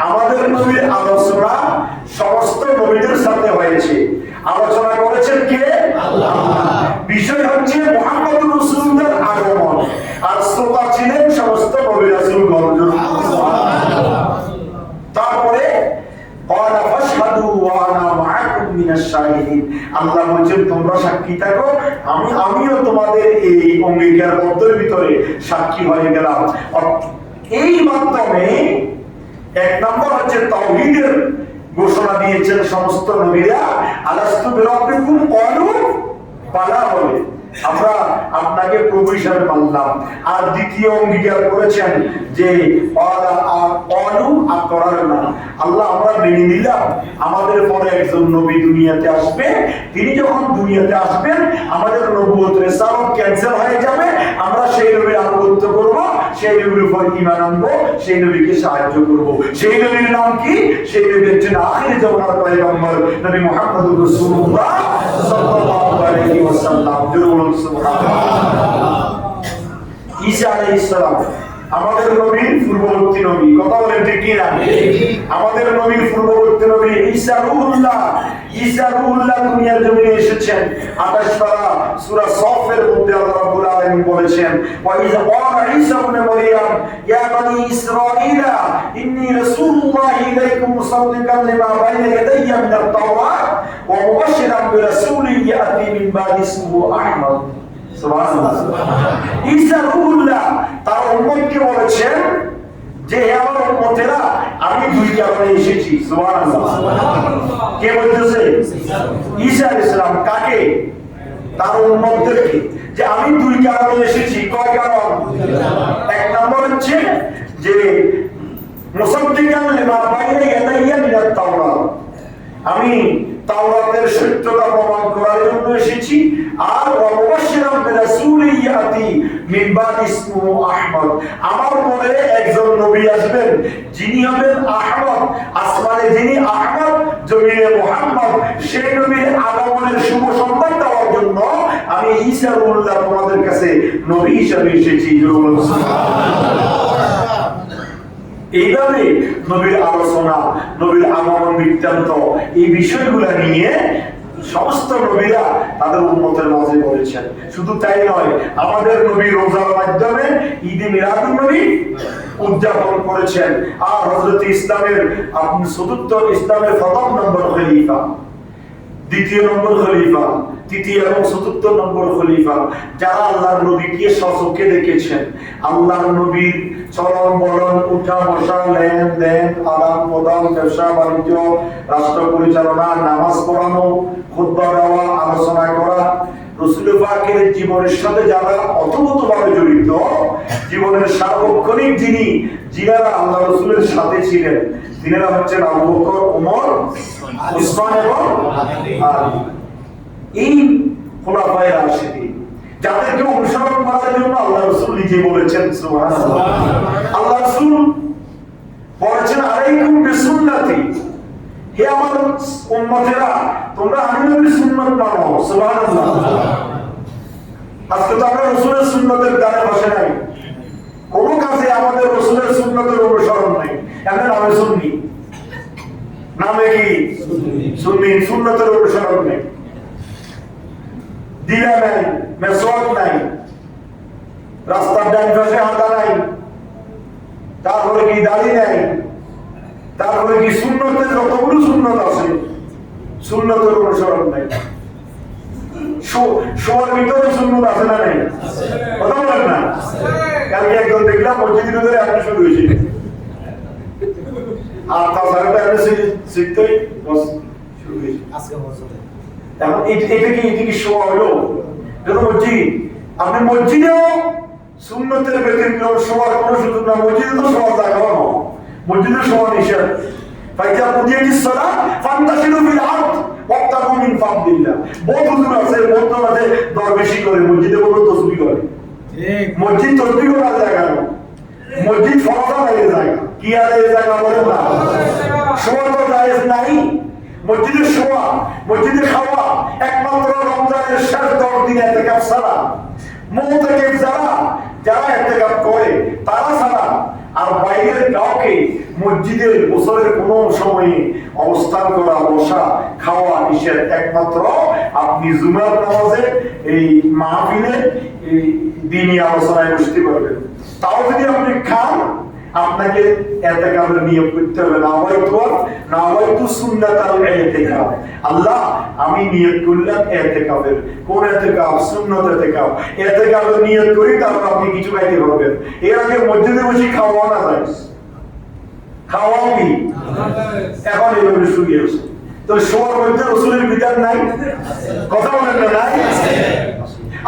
আমাদের নবীর আলোচনা সমস্ত নবীদের সাথে হয়েছে। আলোচনা করেছেন কে? আল্লাহ। বিষয় হচ্ছে মুহাম্মদুর রাসূলুল্লাহর আগমন, আর শ্রোতা ছিলেন সমস্ত নবী রাসূলগণ। তারপরে ক্বালা ফাশহাদু ওয়া আনা মাআকুম মিনাশ শাহিদিন, আল্লাহ বলেন তোমরা সাক্ষী থাকো, আমিও তোমাদের এই অঙ্গীকারবদ্ধের ভিতরে সাক্ষী হয়ে গেলাম। এই মাধ্যমে এক নম্বর হচ্ছে তাওহীদের ঘোষণা দিয়েছেন সমস্ত নবীরা, আলাস্তু বিরাব্বিকুম ক্বালু বালা বলে আমরা আপনাকে প্রভু হিসাবে মানলাম। আর দ্বিতীয় অঙ্গীকার করেছেন যে আল্লাহ আমরা মেনে নিলাম আমাদের পরে একজন নবী দুনিয়াতে আসবে, তিনি যখন দুনিয়াতে আসবেন আমাদের নবুয়ত রিসালাত ক্যান্সেল হয়ে যাবে, আমরা সেই নবীর আনুগত্য করব, সেই নবীর উপর ঈমান আনবো, সেই নবীকে সাহায্য করব। সেই নবীর নাম কি? সেই নবী হচ্ছেন আখির জামানার পয়গম্বর নবী মুহাম্মদুর রাসূলুল্লাহ সাল্লাল্লাহু আলাইহি ওয়াসাল্লাম। ঈসা আলাইহিস সালাম আমাদের নবীর পূর্ববর্তী নবী, কথা বলেন ঠিক কি না? আমাদের নবীর পূর্ববর্তী নবী ঈসা রূহুল্লাহ। ঈসা রূহুল্লাহ দুনিয়ার জমিনে এসেছেন 28 পারা সূরা সফের মধ্যে আল্লাহ রাব্বুল আলামিন বলেছেন, ওয়া ইযা ক্বালা ঈসা ইবনে মারইয়াম ইয়া বানি ইসরাঈলা ইন্নী রাসূলুল্লাহি ইলাইকুম মুসাদ্দিকান লিমা বাইনা ইয়াদাইয়া মিনাত তাওরাত ওয়া মুবাশশিরান বিরাসূলিন ইয়াতি মিন বাদি ইসমিহি আহমদ। সুবহানাল্লাহ। ঈসা রূহুল্লাহ তার উম্মতকে বলেছেন যে হে আমার উম্মতেরা আমি দুই কারণে এসেছি। সুবহানাল্লাহ। কে বলতেছে? ঈসা আলাইহিস সালাম। কাকে? তার উম্মতদেরকে, যে আমি দুই কারণে এসেছি। কয় কারণ? এক নম্বর হচ্ছে যে মুসাদ্দিকান লিমা বাইনা ইয়াদাইয়া মিনাত তাওরাত, আমি তাওরাতের সত্যতা প্রমাণ করার জন্য এসেছি। আর ওয়া মুবাশশিরান বিরাসূলিন ইয়াতি মিন বাদি ইসমিহি আহমদ, আমার পরে একজন নবী আসবেন যিনি হবেন আহমদ, আসমানে যিনি আহমদ জমিনে মুহাম্মদ, সেই নবীর আগমনের শুভ সংবাদ দেওয়ার জন্য আমি ঈসা রূহুল্লাহ তোমাদের কাছে নবী হিসেবে এসেছি। এইভাবে নবীর আলোচনা, নবীর আগমন বৃত্তান্ত, এই বিষয়গুলো নিয়ে সমস্ত নবীরা তাদের উম্মতের মাঝে বলেছেন। শুধু তাই নয়, আমাদের নবী রোজার মাধ্যমে ঈদে মিলাদুন নবী উদযাপন করেছেন। আর হযরত ইসলামের চতুর্থ ইসলামের প্রথম নম্বর খলিফা, দ্বিতীয় নম্বর খলিফা, তৃতীয় এবং চতুর্থ নম্বর খলিফা, যারা আল্লাহর নবীকে স্বচক্ষে দেখেছেন, আল্লাহর নবীর চলন বলন, উঠা বসা, লেনদেন, আদান প্রদান, ব্যবসা বাণিজ্য, রাষ্ট্র পরিচালনা, নামাজ পড়ানো, খুতবা দেওয়া, আলোচনা করা, রাসূল পাকের জীবনের সাথে যারা অতপ্রতভাবে জড়িত, জীবনের সার্বক্ষণিক যিনারা আল্লাহ রাসূলের সাথে ছিলেন, তিনারা হচ্ছেন আবু বকর, ওমর, উসমান এবং আলী। এই খোলাফায়ে রাশিদিন যাদেরকে অনুসরণ করার জন্য আল্লাহ রাসূল নিজে বলেছেন। সুবহানাল্লাহ। আল্লাহ রাসূল বলেছেন আলাইকুম বিসুন্নতি, হে আমার উম্মতেরা তোমরা আমি নবীর সুন্নাত মানো। সুবহানাল্লাহ। আজকে তো আমরা রাসূলের সুন্নাতের দ্বারে বসে নাই, কোন কাজে আমাদের রাসূলের সুন্নাতের অনুসরণ নাই। এমন নামে সুন্নি, নামে কি সুন্নি, সুন্নাতের অনুসরণ নেই, দিলা নাই, মেসওয়াক নাই, রাস্তার ডান পাশে হাঁটা নাই, তারপরে কি দাড়ি নাই, তারপরে কি সুন্নতের যতগুলো সুন্নত আছে সুন্নতের অনুসরণ নাই। শোয়ার ভিতরে সুন্নত আছে না নাই? কথা বলেন না। কালকে একজন দেখলাম মসজিদের ভিতরে আপনি শুরু হয়েছে, আর তাছাড়া আপনি শিখতেই শুরু হয়েছে। এখন এটা কি শোয়া হলো? এটা তো মসজিদ। আপনি মসজিদেও সুন্নতের ব্যতিক্রম শোয়ার কোনো সুযোগ না। মসজিদে তো শোয়ার জায়গা না, মসজিদে শোয়া নিষেধ। ফাইজা কুদিয়াতিস সালাত ফান্তাশিরু ফিল আরদ ওয়াবতাগু মিন ফাদলিল্লাহ। বহুত হুজুর আছে, বহুত আছে দরবেশি করে, মসজিদে বড় তাসবিহ করে। ঠিক, মসজিদ তাসবিহ করার জায়গা না, মসজিদ ফরজ আদায়ের জায়গা। কি আদায়ের জায়গা বলেন না? শোয়া তো জায়েজ নাই। মসজিদে শোয়া, মসজিদে খাওয়া একমাত্র রমজানের শেষ 10 দিন ইতিকাফ ছাড়া, মুতাকিফ যারা ইতিকাফ করে তারা ছাড়া আর বাইরের কাউকে মসজিদের বছরের কোনো সময়ে অবস্থান করা, বসা, খাওয়া নিষেধ। একমাত্র আপনি জুমার নামাজে এই মাহফিলে এই দিনী আলোচনায় বসতে পারবেন। তাও যদি আপনি খান, আপনাকে ইতিকাফের নিয়ম করতে হবে, নাওয়াইতু সুন্নাতাল ইতিকাফ। আল্লাহ, আমি নিয়ত করলাম ইতিকাফের। কোন ইতিকাফ? সুন্নাত ইতিকাফ। ইতিকাফের নিয়ত করি, তারপর আপনি কিছু খাইতে পারবেন। এর আগে মসজিদে বসে খাওয়া না যায়, খাওয়াও কি এখন এইভাবে শুয়ে আছে। তো শোয়ার মধ্যে রসুলের বিধান নাই, কথা বলেন না? নাই।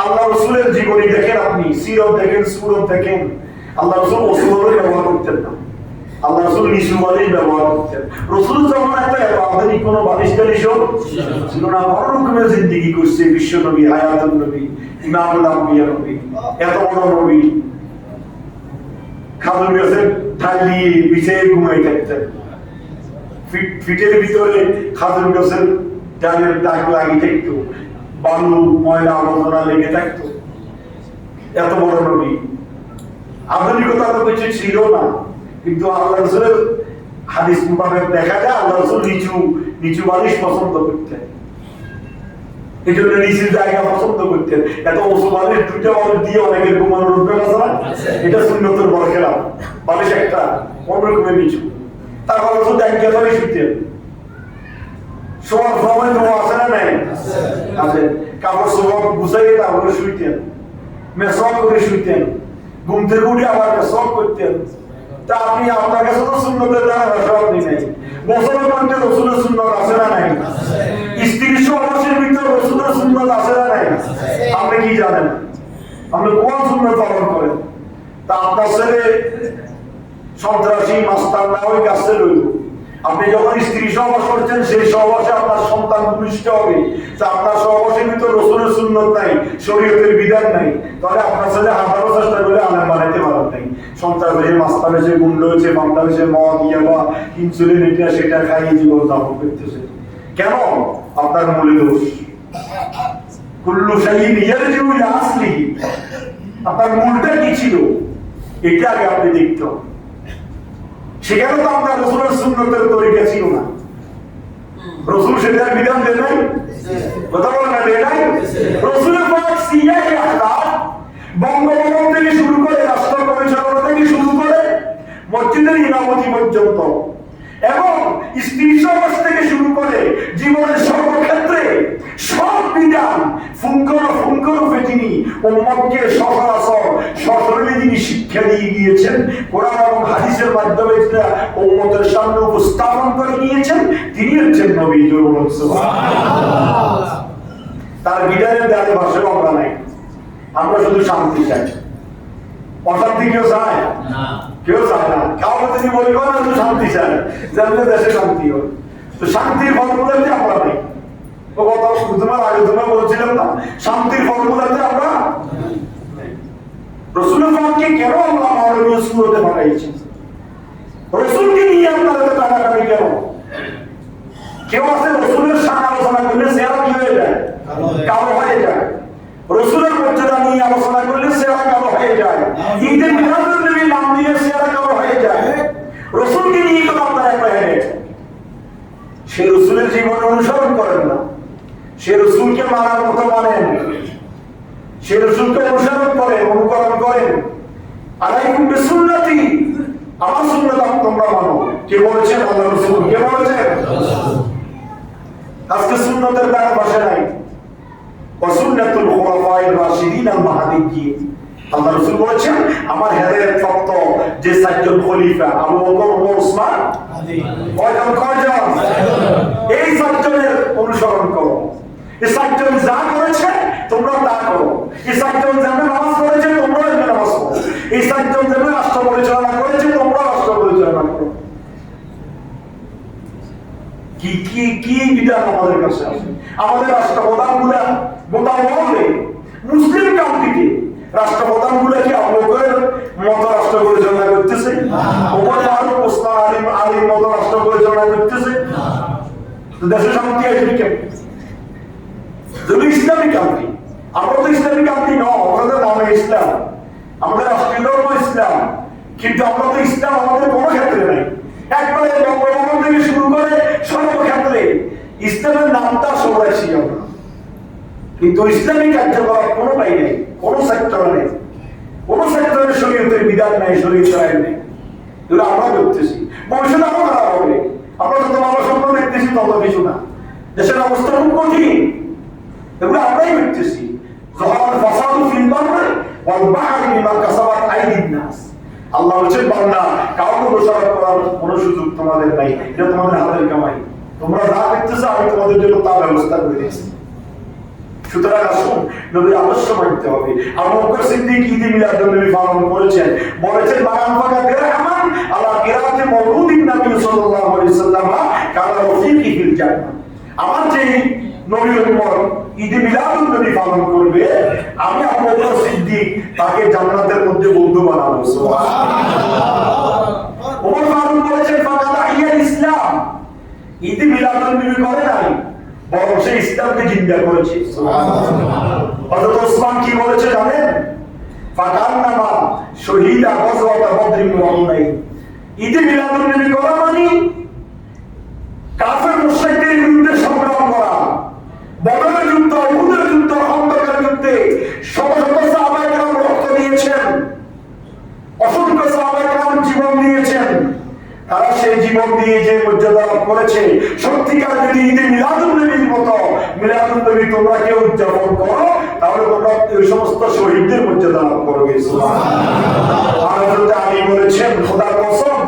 আল্লাহ রসুলের জীবনী দেখেন, আপনি সিরত দেখেন, সুরত দেখেন। আল্লাহ রসুল ওসুলের ব্যবহার করতেন না, আল্লাহ রসুল নিশু বালিশ ব্যবহার করতেন। রসুল যখন একটা আধুনিক কোনো বালিশ টালিশও ছিল না, বড় রকমের জিন্দিগি করছে বিশ্ব নবী, হায়াতুন নবী, ইমামুল আম্বিয়া নবী, এত বড় নবী। খাজুর গাছের ঠাল দিয়ে বিছিয়ে ঘুমাই থাকতেন, ফিটের ভিতরে খাজুর গাছের ডালের দাগ লাগিয়ে থাকতো, বালু ময়লা আবর্জনা লেগে থাকতো। এত বড় নবী। আধুনিকতা তো কিছু ছিল না, কিন্তু আল্লাহ রসুলের হাদিস মোতাবেক দেখা যায় আল্লাহ রসুল নিচু বালিশ পছন্দ করতেন। এই জন্য নিচের জায়গা পছন্দ করতেন। এত উঁচু বালিশ, দুইটা বালিশ দিয়ে অনেকের ঘুমানোর উঠবে আছে না, এটা সুন্নতের বড় খেলা। বালিশ একটা অন্যরকমের নিচু, তারপর রসুল জায়গা ধরে শুতেন। শোয়ার সময় তো আছে না নাই? আছে। কাপড় সোয়াব গুছাই তারপরে শুইতেন, মেসওয়াক করে শুইতেন, ঘুম থেকে উঠে আবার মেসওয়াক করতেন। তা আপনি, আপনার কাছে তো সুন্নতের দ্বারা মেসওয়াক নেই, গোসলের মধ্যে রসুলের সুন্নত আছে না নাই? স্ত্রীর সহবাসের ভিতরে রসুলের সুন্নত আছে না নাই? আপনি কি জানেন? আপনি কোন সুন্নত পালন করেন? তা আপনার ছেলে সন্ত্রাসী মাস্টার না ওই কাছে রইল। আপনি যখন স্ত্রী সহবাস করছেন, সেই সহবাসে আপনার সন্তান ভূমিষ্ঠ হবে, তা আপনার সহবাসের ভিতর রসুলের সুন্নত নাই, শরীয়তের বিধান নাই, তাহলে আপনার ছেলে হাজারো চেষ্টা করে আলেম বানাইতে পারেন নাই। সন্ত্রাস হয়েছে, মাস্টার হয়েছে, গুন্ড হয়েছে, বামটা হয়েছে, মদ ইয়াবা ইনসুলিন এটা সেটা খাইয়ে জীবন যাপন করতেছে। কেন? আপনার মূলে দোষ। কুল্লু শাইইন ইয়ারজিউ ইলা আসলিহি। আপনার মূলটা কি ছিল এটা আগে আপনি দেখতে হবে। সেখানে তো আপনার রসুলের সুন্নতের তরিকা ছিল না, রসুল সেটার বিধান দেয় নাই, কথা বলে না দেয় নাই। রসুলের পাক সিয়াহে আখলাক, বঙ্গভবন থেকে শুরু করে, রাষ্ট্র পরিচালনা থেকে শুরু করে, মসজিদের ইমামতি পর্যন্ত, এবং স্ত্রী সমাজ থেকে শুরু করে জীবনের সর্বক্ষেত্রে সব বিধান ফুঙ্করূপে তিনি উম্মতকে সচরাচর সশরীরে যিনি শিক্ষা দিয়ে গিয়েছেন, কোরআন এবং হাদিসের মাধ্যমে যেটা উম্মতের সামনে উপস্থাপন করে গিয়েছেন, তিনি হচ্ছেন নবী। সুবহানাল্লাহ। তার বিধানের দ্বারে ভাষাও আমরা নাই, আমরা শুধু শান্তি চাই। অশান্তি কেউ চায় না, কেউ চায় না। কাউকে যদি বলবো না শুধু শান্তি চায়, জানলে দেশে শান্তি হয়। তো শান্তির ফর্মুলাতে আমরা নেই। ও কথা তোমার আগে তোমরা বলছিলাম না, শান্তির ফর্মুলাতে আমরা রসুলের পাককে কেন আল্লাহ মানবীয় সুরতে পাঠাইছেন? রসুলকে নিয়ে আপনারা তো টানাটানি কেন? কেউ আছে রসুলের সাথে আলোচনা করলে সেরা কি হয়ে যায়? কালো হয়ে যায়। রসুলের মর্যাদা নিয়ে আলোচনা করলে সেরা কালো হয়ে যায়। ঈদের মিলাদুন নবীর নাম নিয়ে সেরা কালো হয়ে যায়। রসুলকে নিয়ে তো আপনারা একটা হেরে, সে রসুলের জীবন অনুসরণ করেন না, সে রসুলকে মানার মতো মানেন, সে রসুলকে অনুসরণ করেন, অনুকরণ করেন। আলাইকুম বিসুন্নতি, আমার সুন্নাত তোমরা মানো। কে বলেছেন? আল্লাহ রাসূল। কে বলেছেন? আজকে সুন্নতের দ্বারা ভাষা নাই। ওয়াসুন্নাতুল খুলাফায়ে রাশিদিন আল মাহদিয়্যিন, আল্লাহ রাসূল বলেছেন আমার হেদায়েত প্রাপ্ত যে চারজন খলিফা আবু বকর, ওমর, ওসমান, কয়জন? এই চারজনের অনুসরণ করো। এই চারজন যা করেছে তোমরা তা করো। এই চারজন যেন নামাজ পড়েছে তোমরা নামাজ পড়ো। এই চারজন যেন রাষ্ট্র পরিচালনা করেছে তোমরা রাষ্ট্র পরিচালনা করো। কি কি কি বিধান আমাদের কাছে আছে? আমাদের রাষ্ট্রপ্রধানগুলা মোটামুটি মুসলিম কান্ট্রিতে রাষ্ট্রপ্রধানগুলা কি আবুবকরের মতো রাষ্ট্র পরিচালনা করতেছে? ওমর ফারুক, ওসমান, আলীর মতো রাষ্ট্র পরিচালনা করতেছে? দেশে শান্তি আসবে কেন? যদি ইসলামিক কান্ট্রি, আমরা তো ইসলামিক কান্ট্রি নয়, আমাদের নামে ইসলাম, আমাদের রাষ্ট্রীয় ধর্ম ইসলাম, কিন্তু আমরা তো ইসলাম আমাদের কোনো ক্ষেত্রে নাই। একবারে বঙ্গভবন থেকে শুরু করে সর্বক্ষেত্রে ইসলামের নামটা সবাইছি আমরা, কিন্তু ইসলামিক কার্যকলাপ কোনোটাই নেই, কোনো সেক্টরে নেই, কোনো সেক্টরে শরীয়তের বিধান নাই, শরীয়তের আইন নেই। এগুলো আমরা দেখতেছি, ভবিষ্যতে আরো খারাপ হবে। আমরা যত ভালো স্বপ্ন দেখতেছি তত কিছু না, দেশের অবস্থা খুব কঠিন। এগুলো আমরাই দেখতেছি। যখন ফাসাদু ফিল বাররি ওয়াল বাহরি বিমা কাসাবাত আইদিন নাস, আল্লাহ বলেন বান্দা কাউকে দোষারোপ করার কোনো সুযোগ তোমাদের নাই, এটা তোমাদের হাতের কামাই। তোমরা যা দেখতেছো আমি তোমাদের জন্য তা ব্যবস্থা করে দিয়েছি। সুতরাং আসুন নবীর আদর্শ মানতে হবে। আবু বকর সিদ্দিক ঈদ মিলাদুন নবী পালন করেছেন, বলেছেন মান ফাকা দিরহামান আলা কিরাতি মাওলুদিন নবী সাল্লাল্লাহু আলাইহি ওয়াসাল্লাম কালা রফিকি ফিল জান্নাহ। আমার যে নবীর উম্মত ঈদ মিলাদুন নবী পালন করবে, আমি আবু বকর সিদ্দিক তাকে জান্নাতের মধ্যে বন্ধু বানাবো। সুবহানাল্লাহ। ওমর ফারুক বলেছেন ফাকা তাহিয়াল ইসলাম, ঈদ মিলাদুন নবী করে নাই, বরং সে ইসলামকে জিন্দা করেছে। হযরত ওসমান কি বলেছে জানেন? ফাকান্নামা শহীদা গজওয়াত বদরিন ওয়া হুনাইন। ঈদ মিলাদুন নবী করা মানে কাফের মুশরিকদের বিরুদ্ধে সংগ্রাম করা। বদরের যুদ্ধ, উহুদের যুদ্ধ, খন্দকের যুদ্ধে শত শত সাহাবায়ে কেরাম রক্ত দিয়েছেন, অসংখ্য সাহাবায়ে কেরাম জীবন দিয়েছেন। তারা সেই জীবন দিয়ে যে মর্যাদা লাভ করেছে, সত্যিকার যদি ঈদে মিলাদুন নবীর মতো মিলাদুন নবী তোমরা কেউ উদযাপন করো, তাহলে তোমরা ওই সমস্ত শহীদদের মর্যাদা লাভ করবে। সুবহানাল্লাহ। আর হযরত আলী বলেছেন খোদার কসম,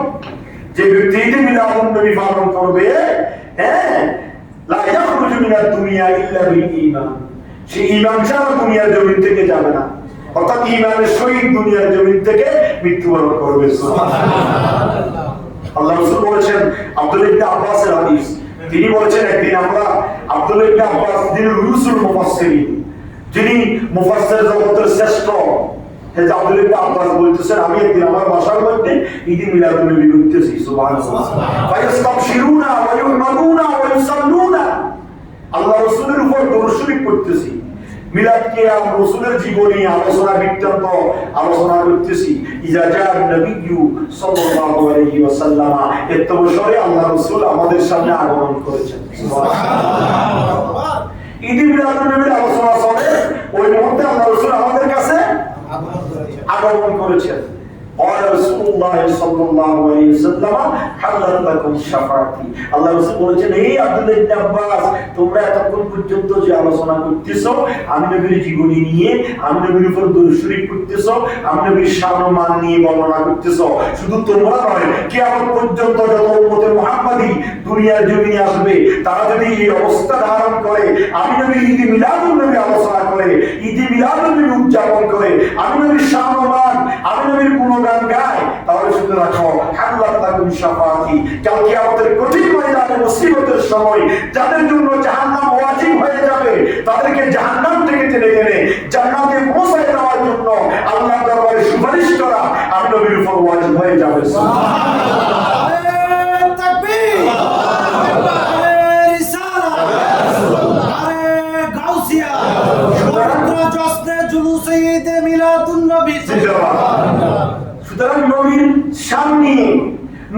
যে ব্যক্তি ঈদে মিলাদুন নবী পালন করবে, লা ইয়াখরুজু মিনাদ দুনিয়া ইল্লা বিল ঈমান, সে ঈমান ছাড়া দুনিয়ার জমিন থেকে যাবে না। অর্থাৎ ঈমানের সহিত দুনিয়ার জমিন থেকে মৃত্যুবরণ করবে। সুবহানাল্লাহ। আল্লাহ রাসূল বলেছেন, আব্দুল্লাহ ইবনে আব্বাসের হাদিস, তিনি বলেছেন একদিন আমরা আব্দুল্লাহ ইবনে আব্বাস যিনি রুসুল মুফাসসিরিন, যিনি মুফাসসির জগতের শ্রেষ্ঠ, এই আব্দুল্লাহ ইবনে আব্বাস বলতেছেন আমি একদিন আমার বাসার মধ্যে ঈদ মিলাদুন নবী করতেছি। সুবহানাল্লাহ। ফায়াস্তাবশিরুনা ওয়া ইউহমাদুনা ওয়া ইউসাল্লুনা, আল্লাহ রাসূলের উপর দরুদ শরীফ পড়তেছি, মিলাদ কিয়াম রাসূলের জীবনী আলোচনা বৃত্তান্ত আলোচনা করতেছি। ইজা জাআ নবিয়্যু সাল্লাল্লাহু আলাইহি ওয়াসাল্লাম, এত বছরে আল্লাহ রাসূল আমাদের সামনে আগমন করেছেন। সুবহানাল্লাহ। ঈদ মিলাদুন নবীর আলোচনা চলে, ওই মুহূর্তে আল্লাহ রাসূল আমাদের কাছে আগমন করেছেন। قال رسول الله صلى الله عليه وسلم حلت لكم شفاعتي, আল্লাহ রাসূল বলেছেন এই আব্দুল্লাহ ইবনে আব্বাস তোমরা এতক্ষণ পর্যন্ত যে আলোচনা করতেছো, আমি নবীর জীবনী নিয়ে, আমি নবীর উপর দরুদ শরীফ করতেছো, আমি নবীর শান ও মান নিয়ে বর্ণনা করতেছো, শুধু তোমরা নয় কিয়ামত পর্যন্ত যত উম্মতে মুহাম্মাদি দুনিয়ার জমিনে আসবে, তারা যদি এই অবস্থা ধারণ করে, আমি নবীর ঈদ মিলাদুন নবী আলোচনা করে, ঈদ মিলাদুন নবী উদযাপন করে, আমি নবীর শান ও মান, আমি নবীর গুণগান গায়, তাহলে শুনে রাখো হাল্লাত লাকুম শাফাআতি, কাল কিয়ামতের কঠিন ময়দানে মুসিবতের সময় যাদের জন্য জাহান্নাম ওয়াজিব হয়ে যাবে, তাদেরকে জাহান্নাম থেকে টেনে টেনে জান্নাতে পৌঁছায় দেওয়ার জন্য আল্লাহর দরবারে সুপারিশ করা আমি নবীর উপর ওয়াজিব হয়ে যাবে। সুবহানাল্লাহ। আরে তাকবীর, আরে রিসালাত, আরে গাউসিয়া, পবিত্র জশ্নে জুলুসে ঈদে মিলাদুন নবী। সুতরাং নবীর শান নিয়ে,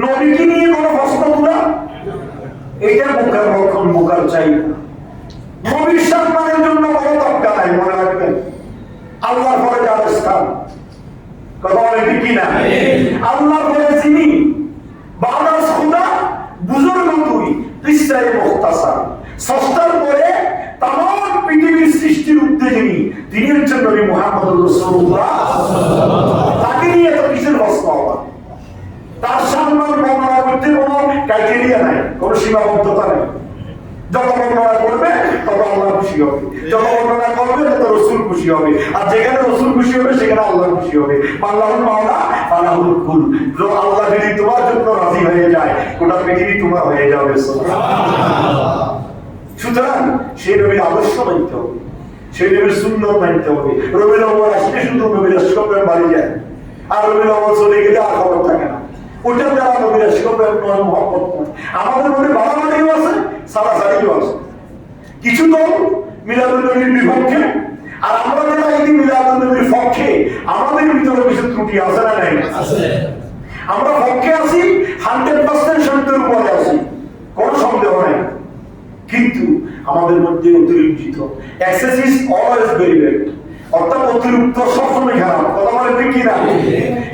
নবীকে নিয়ে কোনো প্রশ্ন তোলা, এটা বোকার লক্ষণ, বোকার চাই না। নবীর সম্মানের জন্য কোনো তক্কা নাই, মনে রাখবেন। আল্লাহর পরে যার স্থান, কথা বলে ঠিক কিনা? আল্লাহর পরে যিনি বাদাস খুদা বুজুর্গ তুই তিসরায়ে মুখতাসার, স্রষ্টার পরে তামাম পৃথিবীর সৃষ্টির উদ্যোগিনী তিনি হচ্ছেন নবী মুহাম্মদুর রাসূলুল্লাহ। তাকে নিয়ে তো কিসের প্রশ্ন হবে? তার সম্মান বর্ণনা করতে কোনো ক্রাইটেরিয়া নাই, কোনো সীমাবদ্ধতা নেই। যত বর্ণনা করবে তত আল্লাহ খুশি হবে, যত বর্ণনা করবে তত রাসূল খুশি হবে, আর যেখানে রাসূল খুশি হবে সেখানে আল্লাহ খুশি হবে। আল্লাহুল মাওলা ফালাহুল কুল, আল্লাহ যদি তোমার জন্য রাজি হয়ে যায় গোটা পৃথিবী তোমার হয়ে যাবে। সুবহানাল্লাহ। সুতরাং সেই নবীর আদর্শ মানতে হবে, সেই নবীর সুন্নাত মানতে হবে। রবিউল আউয়াল আসলে শুধু নবীর আশিকের বাড়ি যায়, আর রবিউল আউয়াল চলে গেলে আর খবর থাকে না। ওটার দ্বারা নবীর আশিকের নয়, মুহাব্বত নয়। আমাদের মধ্যে বাড়াবাড়িও আছে, সারাসারিও আছে। কিছু তো মিলাদুন নবীর বিপক্ষে, আর আমরা যারা ঈদ মিলাদুন নবীর পক্ষে, আমাদের ভিতরে কিছু ত্রুটি আছে না নাই? আছে। আমরা পক্ষে আছি, 100% সত্যের উপরে আছি, কোন সন্দেহ নাই। কিন্তু আমাদের মধ্যে অতিরঞ্জিত, excess is always very bad, অর্থাৎ অতিরিক্ত সবসময় খারাপ। কথা বলে ঠিক কিনা?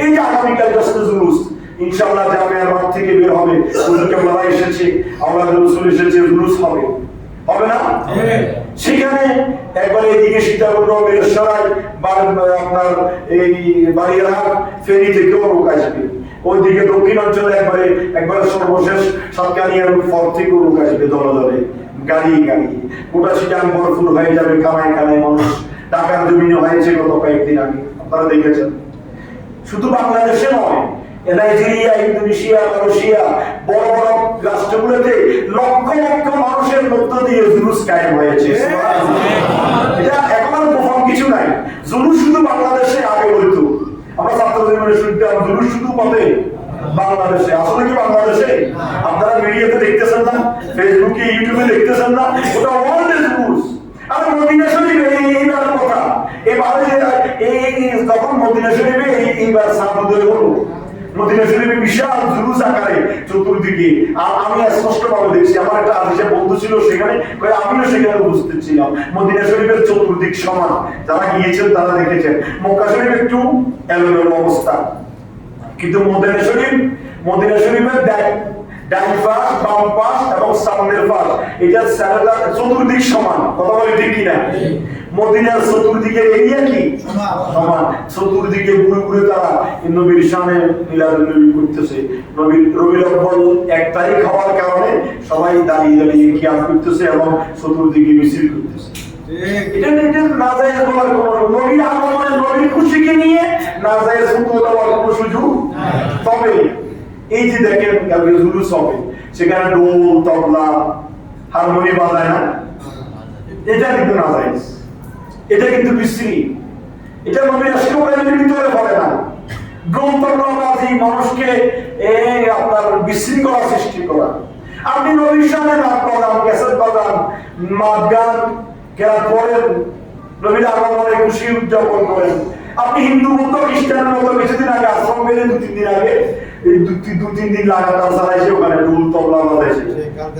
এই যে আগামীকাল দশটা জুলুস, ইনশাআল্লাহ জামিয়ার মাঠ থেকে বের হবে, হুজুরকে বলা এসেছে, আমরা রাসূল এসেছে, জুলুস হবে, হবে না? সেখানে একবার এদিকে সীতাকুণ্ড, বীরসরাই বা আপনার এই বাড়িয়ারহাট ফেরি থেকেও লোক আসবে, ওইদিকে দক্ষিণ অঞ্চলে একবারে সর্বশেষ সাতকানিয়ার ফর থেকেও লোক আসবে, দলে দলে গাড়ি গাড়ি, গোটা সিটাং ভরপুর হয়ে যাবে, কানায় কানায় মানুষ। ঢাকার জমিনে হয়েছে গত কয়েকদিন আগে, আপনারা দেখেছেন। শুধু বাংলাদেশে নয়, নাইজেরিয়া, ইন্দোনেশিয়া, রাশিয়া, বড় বড় রাষ্ট্রগুলোতে লক্ষ লক্ষ মানুষের মধ্য দিয়ে জুলুস কায়েম হয়েছে। এটা এখন গোপন কিছু নাই। জুলুস শুধু বাংলাদেশে আগে বলতো, আমরা ছাত্রদের মনে শুনতাম জুলুস শুধু পথে বাংলাদেশে। আসলে কি বাংলাদেশে? আপনারা মিডিয়াতে দেখতেছেন না, ফেসবুকে, ইউটিউবে দেখতেছেন না, ওটা ওয়ার্ল্ড জুলুস। আর মদিনা শরীফে এইবার কথা, এবারে যখন মদিনা শরীফে এইবার সাহাবাদের হলো, মদিনা শরীফে বিশাল জুলুস আকারে চতুর্দিকে, আর আমি স্পষ্টভাবে দেখছি, আমার একটা আদেশের বন্ধু ছিল সেখানে, আমিও সেখানে উপস্থিত ছিলাম। মদিনা শরীফের চতুর্দিক সমান, যারা গিয়েছেন তারা দেখেছেন। মক্কা শরীফ একটু এলোমেলো অবস্থা, কিন্তু মদিনা শরীফের ডান পাশ, বাম পাশ এবং সামনের পাশ, এটা চতুর্দিক সমান। কথা বলে ঠিক কিনা? মদিনার চতুর্দিকের এরিয়া কি সমান, চতুর্দিকে ঘুরে ঘুরে তারা নবীর সামনে মিলাদুন নবী করতেছে। নবীর রবিউল আউয়াল 1 তারিখ হওয়ার কারণে সবাই দাঁড়িয়ে দাঁড়িয়ে কিয়াম করতেছে এবং চতুর্দিকে মিছিল করতেছে। এটা নাজায়েজ বলার কোনো, নবীর আগমনে নবীর খুশিকে নিয়ে নাজায়েজ ফুতুয়া দেওয়ার কোনো সুযোগ নাই। তবে এই যে দেখেন কালকে জুলুস হবে, সেখানে ঢোল, তবলা, হারমোনি বাজায় না, এটা কিন্তু নাজায়েজ, এটা কিন্তু বিশ্রী, এটা নবীর রাষ্ট্রপ্রেমের ভিতরে পড়ে না। ঢোল, তবলা বাজি মানুষকে আপনার বিশৃঙ্খলা সৃষ্টি করা। আপনি নবীর সামনে নাচ বাজান, ক্যাসেট বাজান, মাদ গান কেরাত পড়েন, নবীর আগমনে খুশি উদযাপন করেন। আপনি হিন্দু, বৌদ্ধ, খ্রিস্টানের মতো কিছুদিন আগে আশ্রম গেলেন, 2-3 দিন আগে, এই 2-3 দিন লাগাতার চালাইছে, ওখানে ঢোল তবলা বাজাইছে, কালকে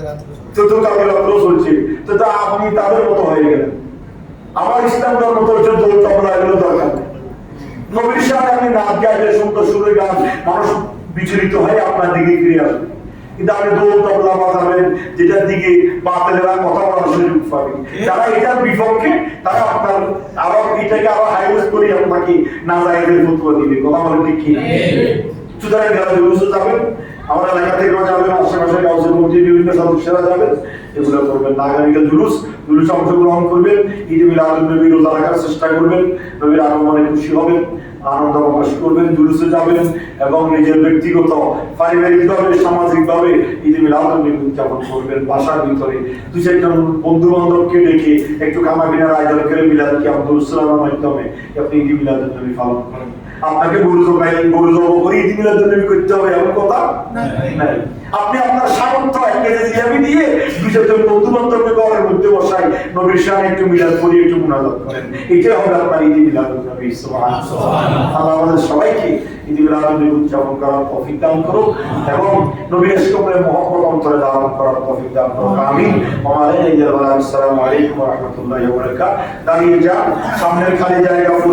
রাত্রেও চলছে। তো আপনি তাদের মতো হয়ে গেলেন। আমার ইসলাম ধর্ম তো হচ্ছে ঢোল তবলা, এগুলো দরকার নেই। নবীর সামনে আপনি নাচ গাইলে, সুন্দর সুরের গান, মানুষ বিচলিত হয়ে আপনার দিকে ফিরে আসবে। কিন্তু আপনি ঢোল তবলা বাজাবেন, যেটার দিকে বাতিলেরা কথা বলার সুযোগ পাবে। যারা এটার বিপক্ষে, তারা আপনার আরো এটাকে আরো হাইলাইট করে আপনাকে নাজায়েজের ফতোয়া দিবে। কথা বলেন ঠিক কি? সুতরাং যারা জুলুসে যাবেন, আমরা এলাকা থেকেও যাবেন, আশেপাশে কাউন্সিল কমিটির বিভিন্ন সদস্যরা যাবেন, এগুলো করবেন না। আগামীকাল জুলুসে অংশগ্রহণ করবেন, ঈদে মিলাদুন নবী রোজা রাখার চেষ্টা করবেন, নবীর আগমনে খুশি হবেন, আনন্দ প্রকাশ করবেন, জুলুসে যাবেন এবং নিজের ব্যক্তিগত, পারিবারিকভাবে, সামাজিকভাবে ঈদে মিলাদুন নবী উদযাপন করবেন। বাসার ভিতরে 2-4 বন্ধু বান্ধবকে ডেকে একটু খানা পিনার আয়োজন করে মিলাদ কিয়াম দুরুসসালামের মাধ্যমে আপনি ঈদে মিলাদুন নবী পালন করেন। আপনাকে গরু জব করে ঈদ মিলাদুন নবী করতে হবে এমন কথা নাই। আপনি আপনার সামর্থ্য 1 কেজি জিলাপি দিয়ে 2-4 বন্ধু বান্ধবকে ঘরের মধ্যে বসাই নবীর সামনে একটু মিলাদ পড়ি, একটু মুনাজাত করেন, এটাই হবে আপনার ঈদ মিলাদুন নবী। সুবহানাল্লাহ। আল্লাহ আমাদের সবাইকে ঈদ মিলাদুন নবী উদযাপন করার তৌফিক দান করুক এবং নবীর ইশকের মহব্বত অন্তরে ধারণ করার তৌফিক দান করুক। আমিন। আসসালামু আলাইকুম ওয়া রাহমাতুল্লাহি ওয়া বারাকাতুহু। দাঁড়িয়ে যান, সামনের খালি জায়গা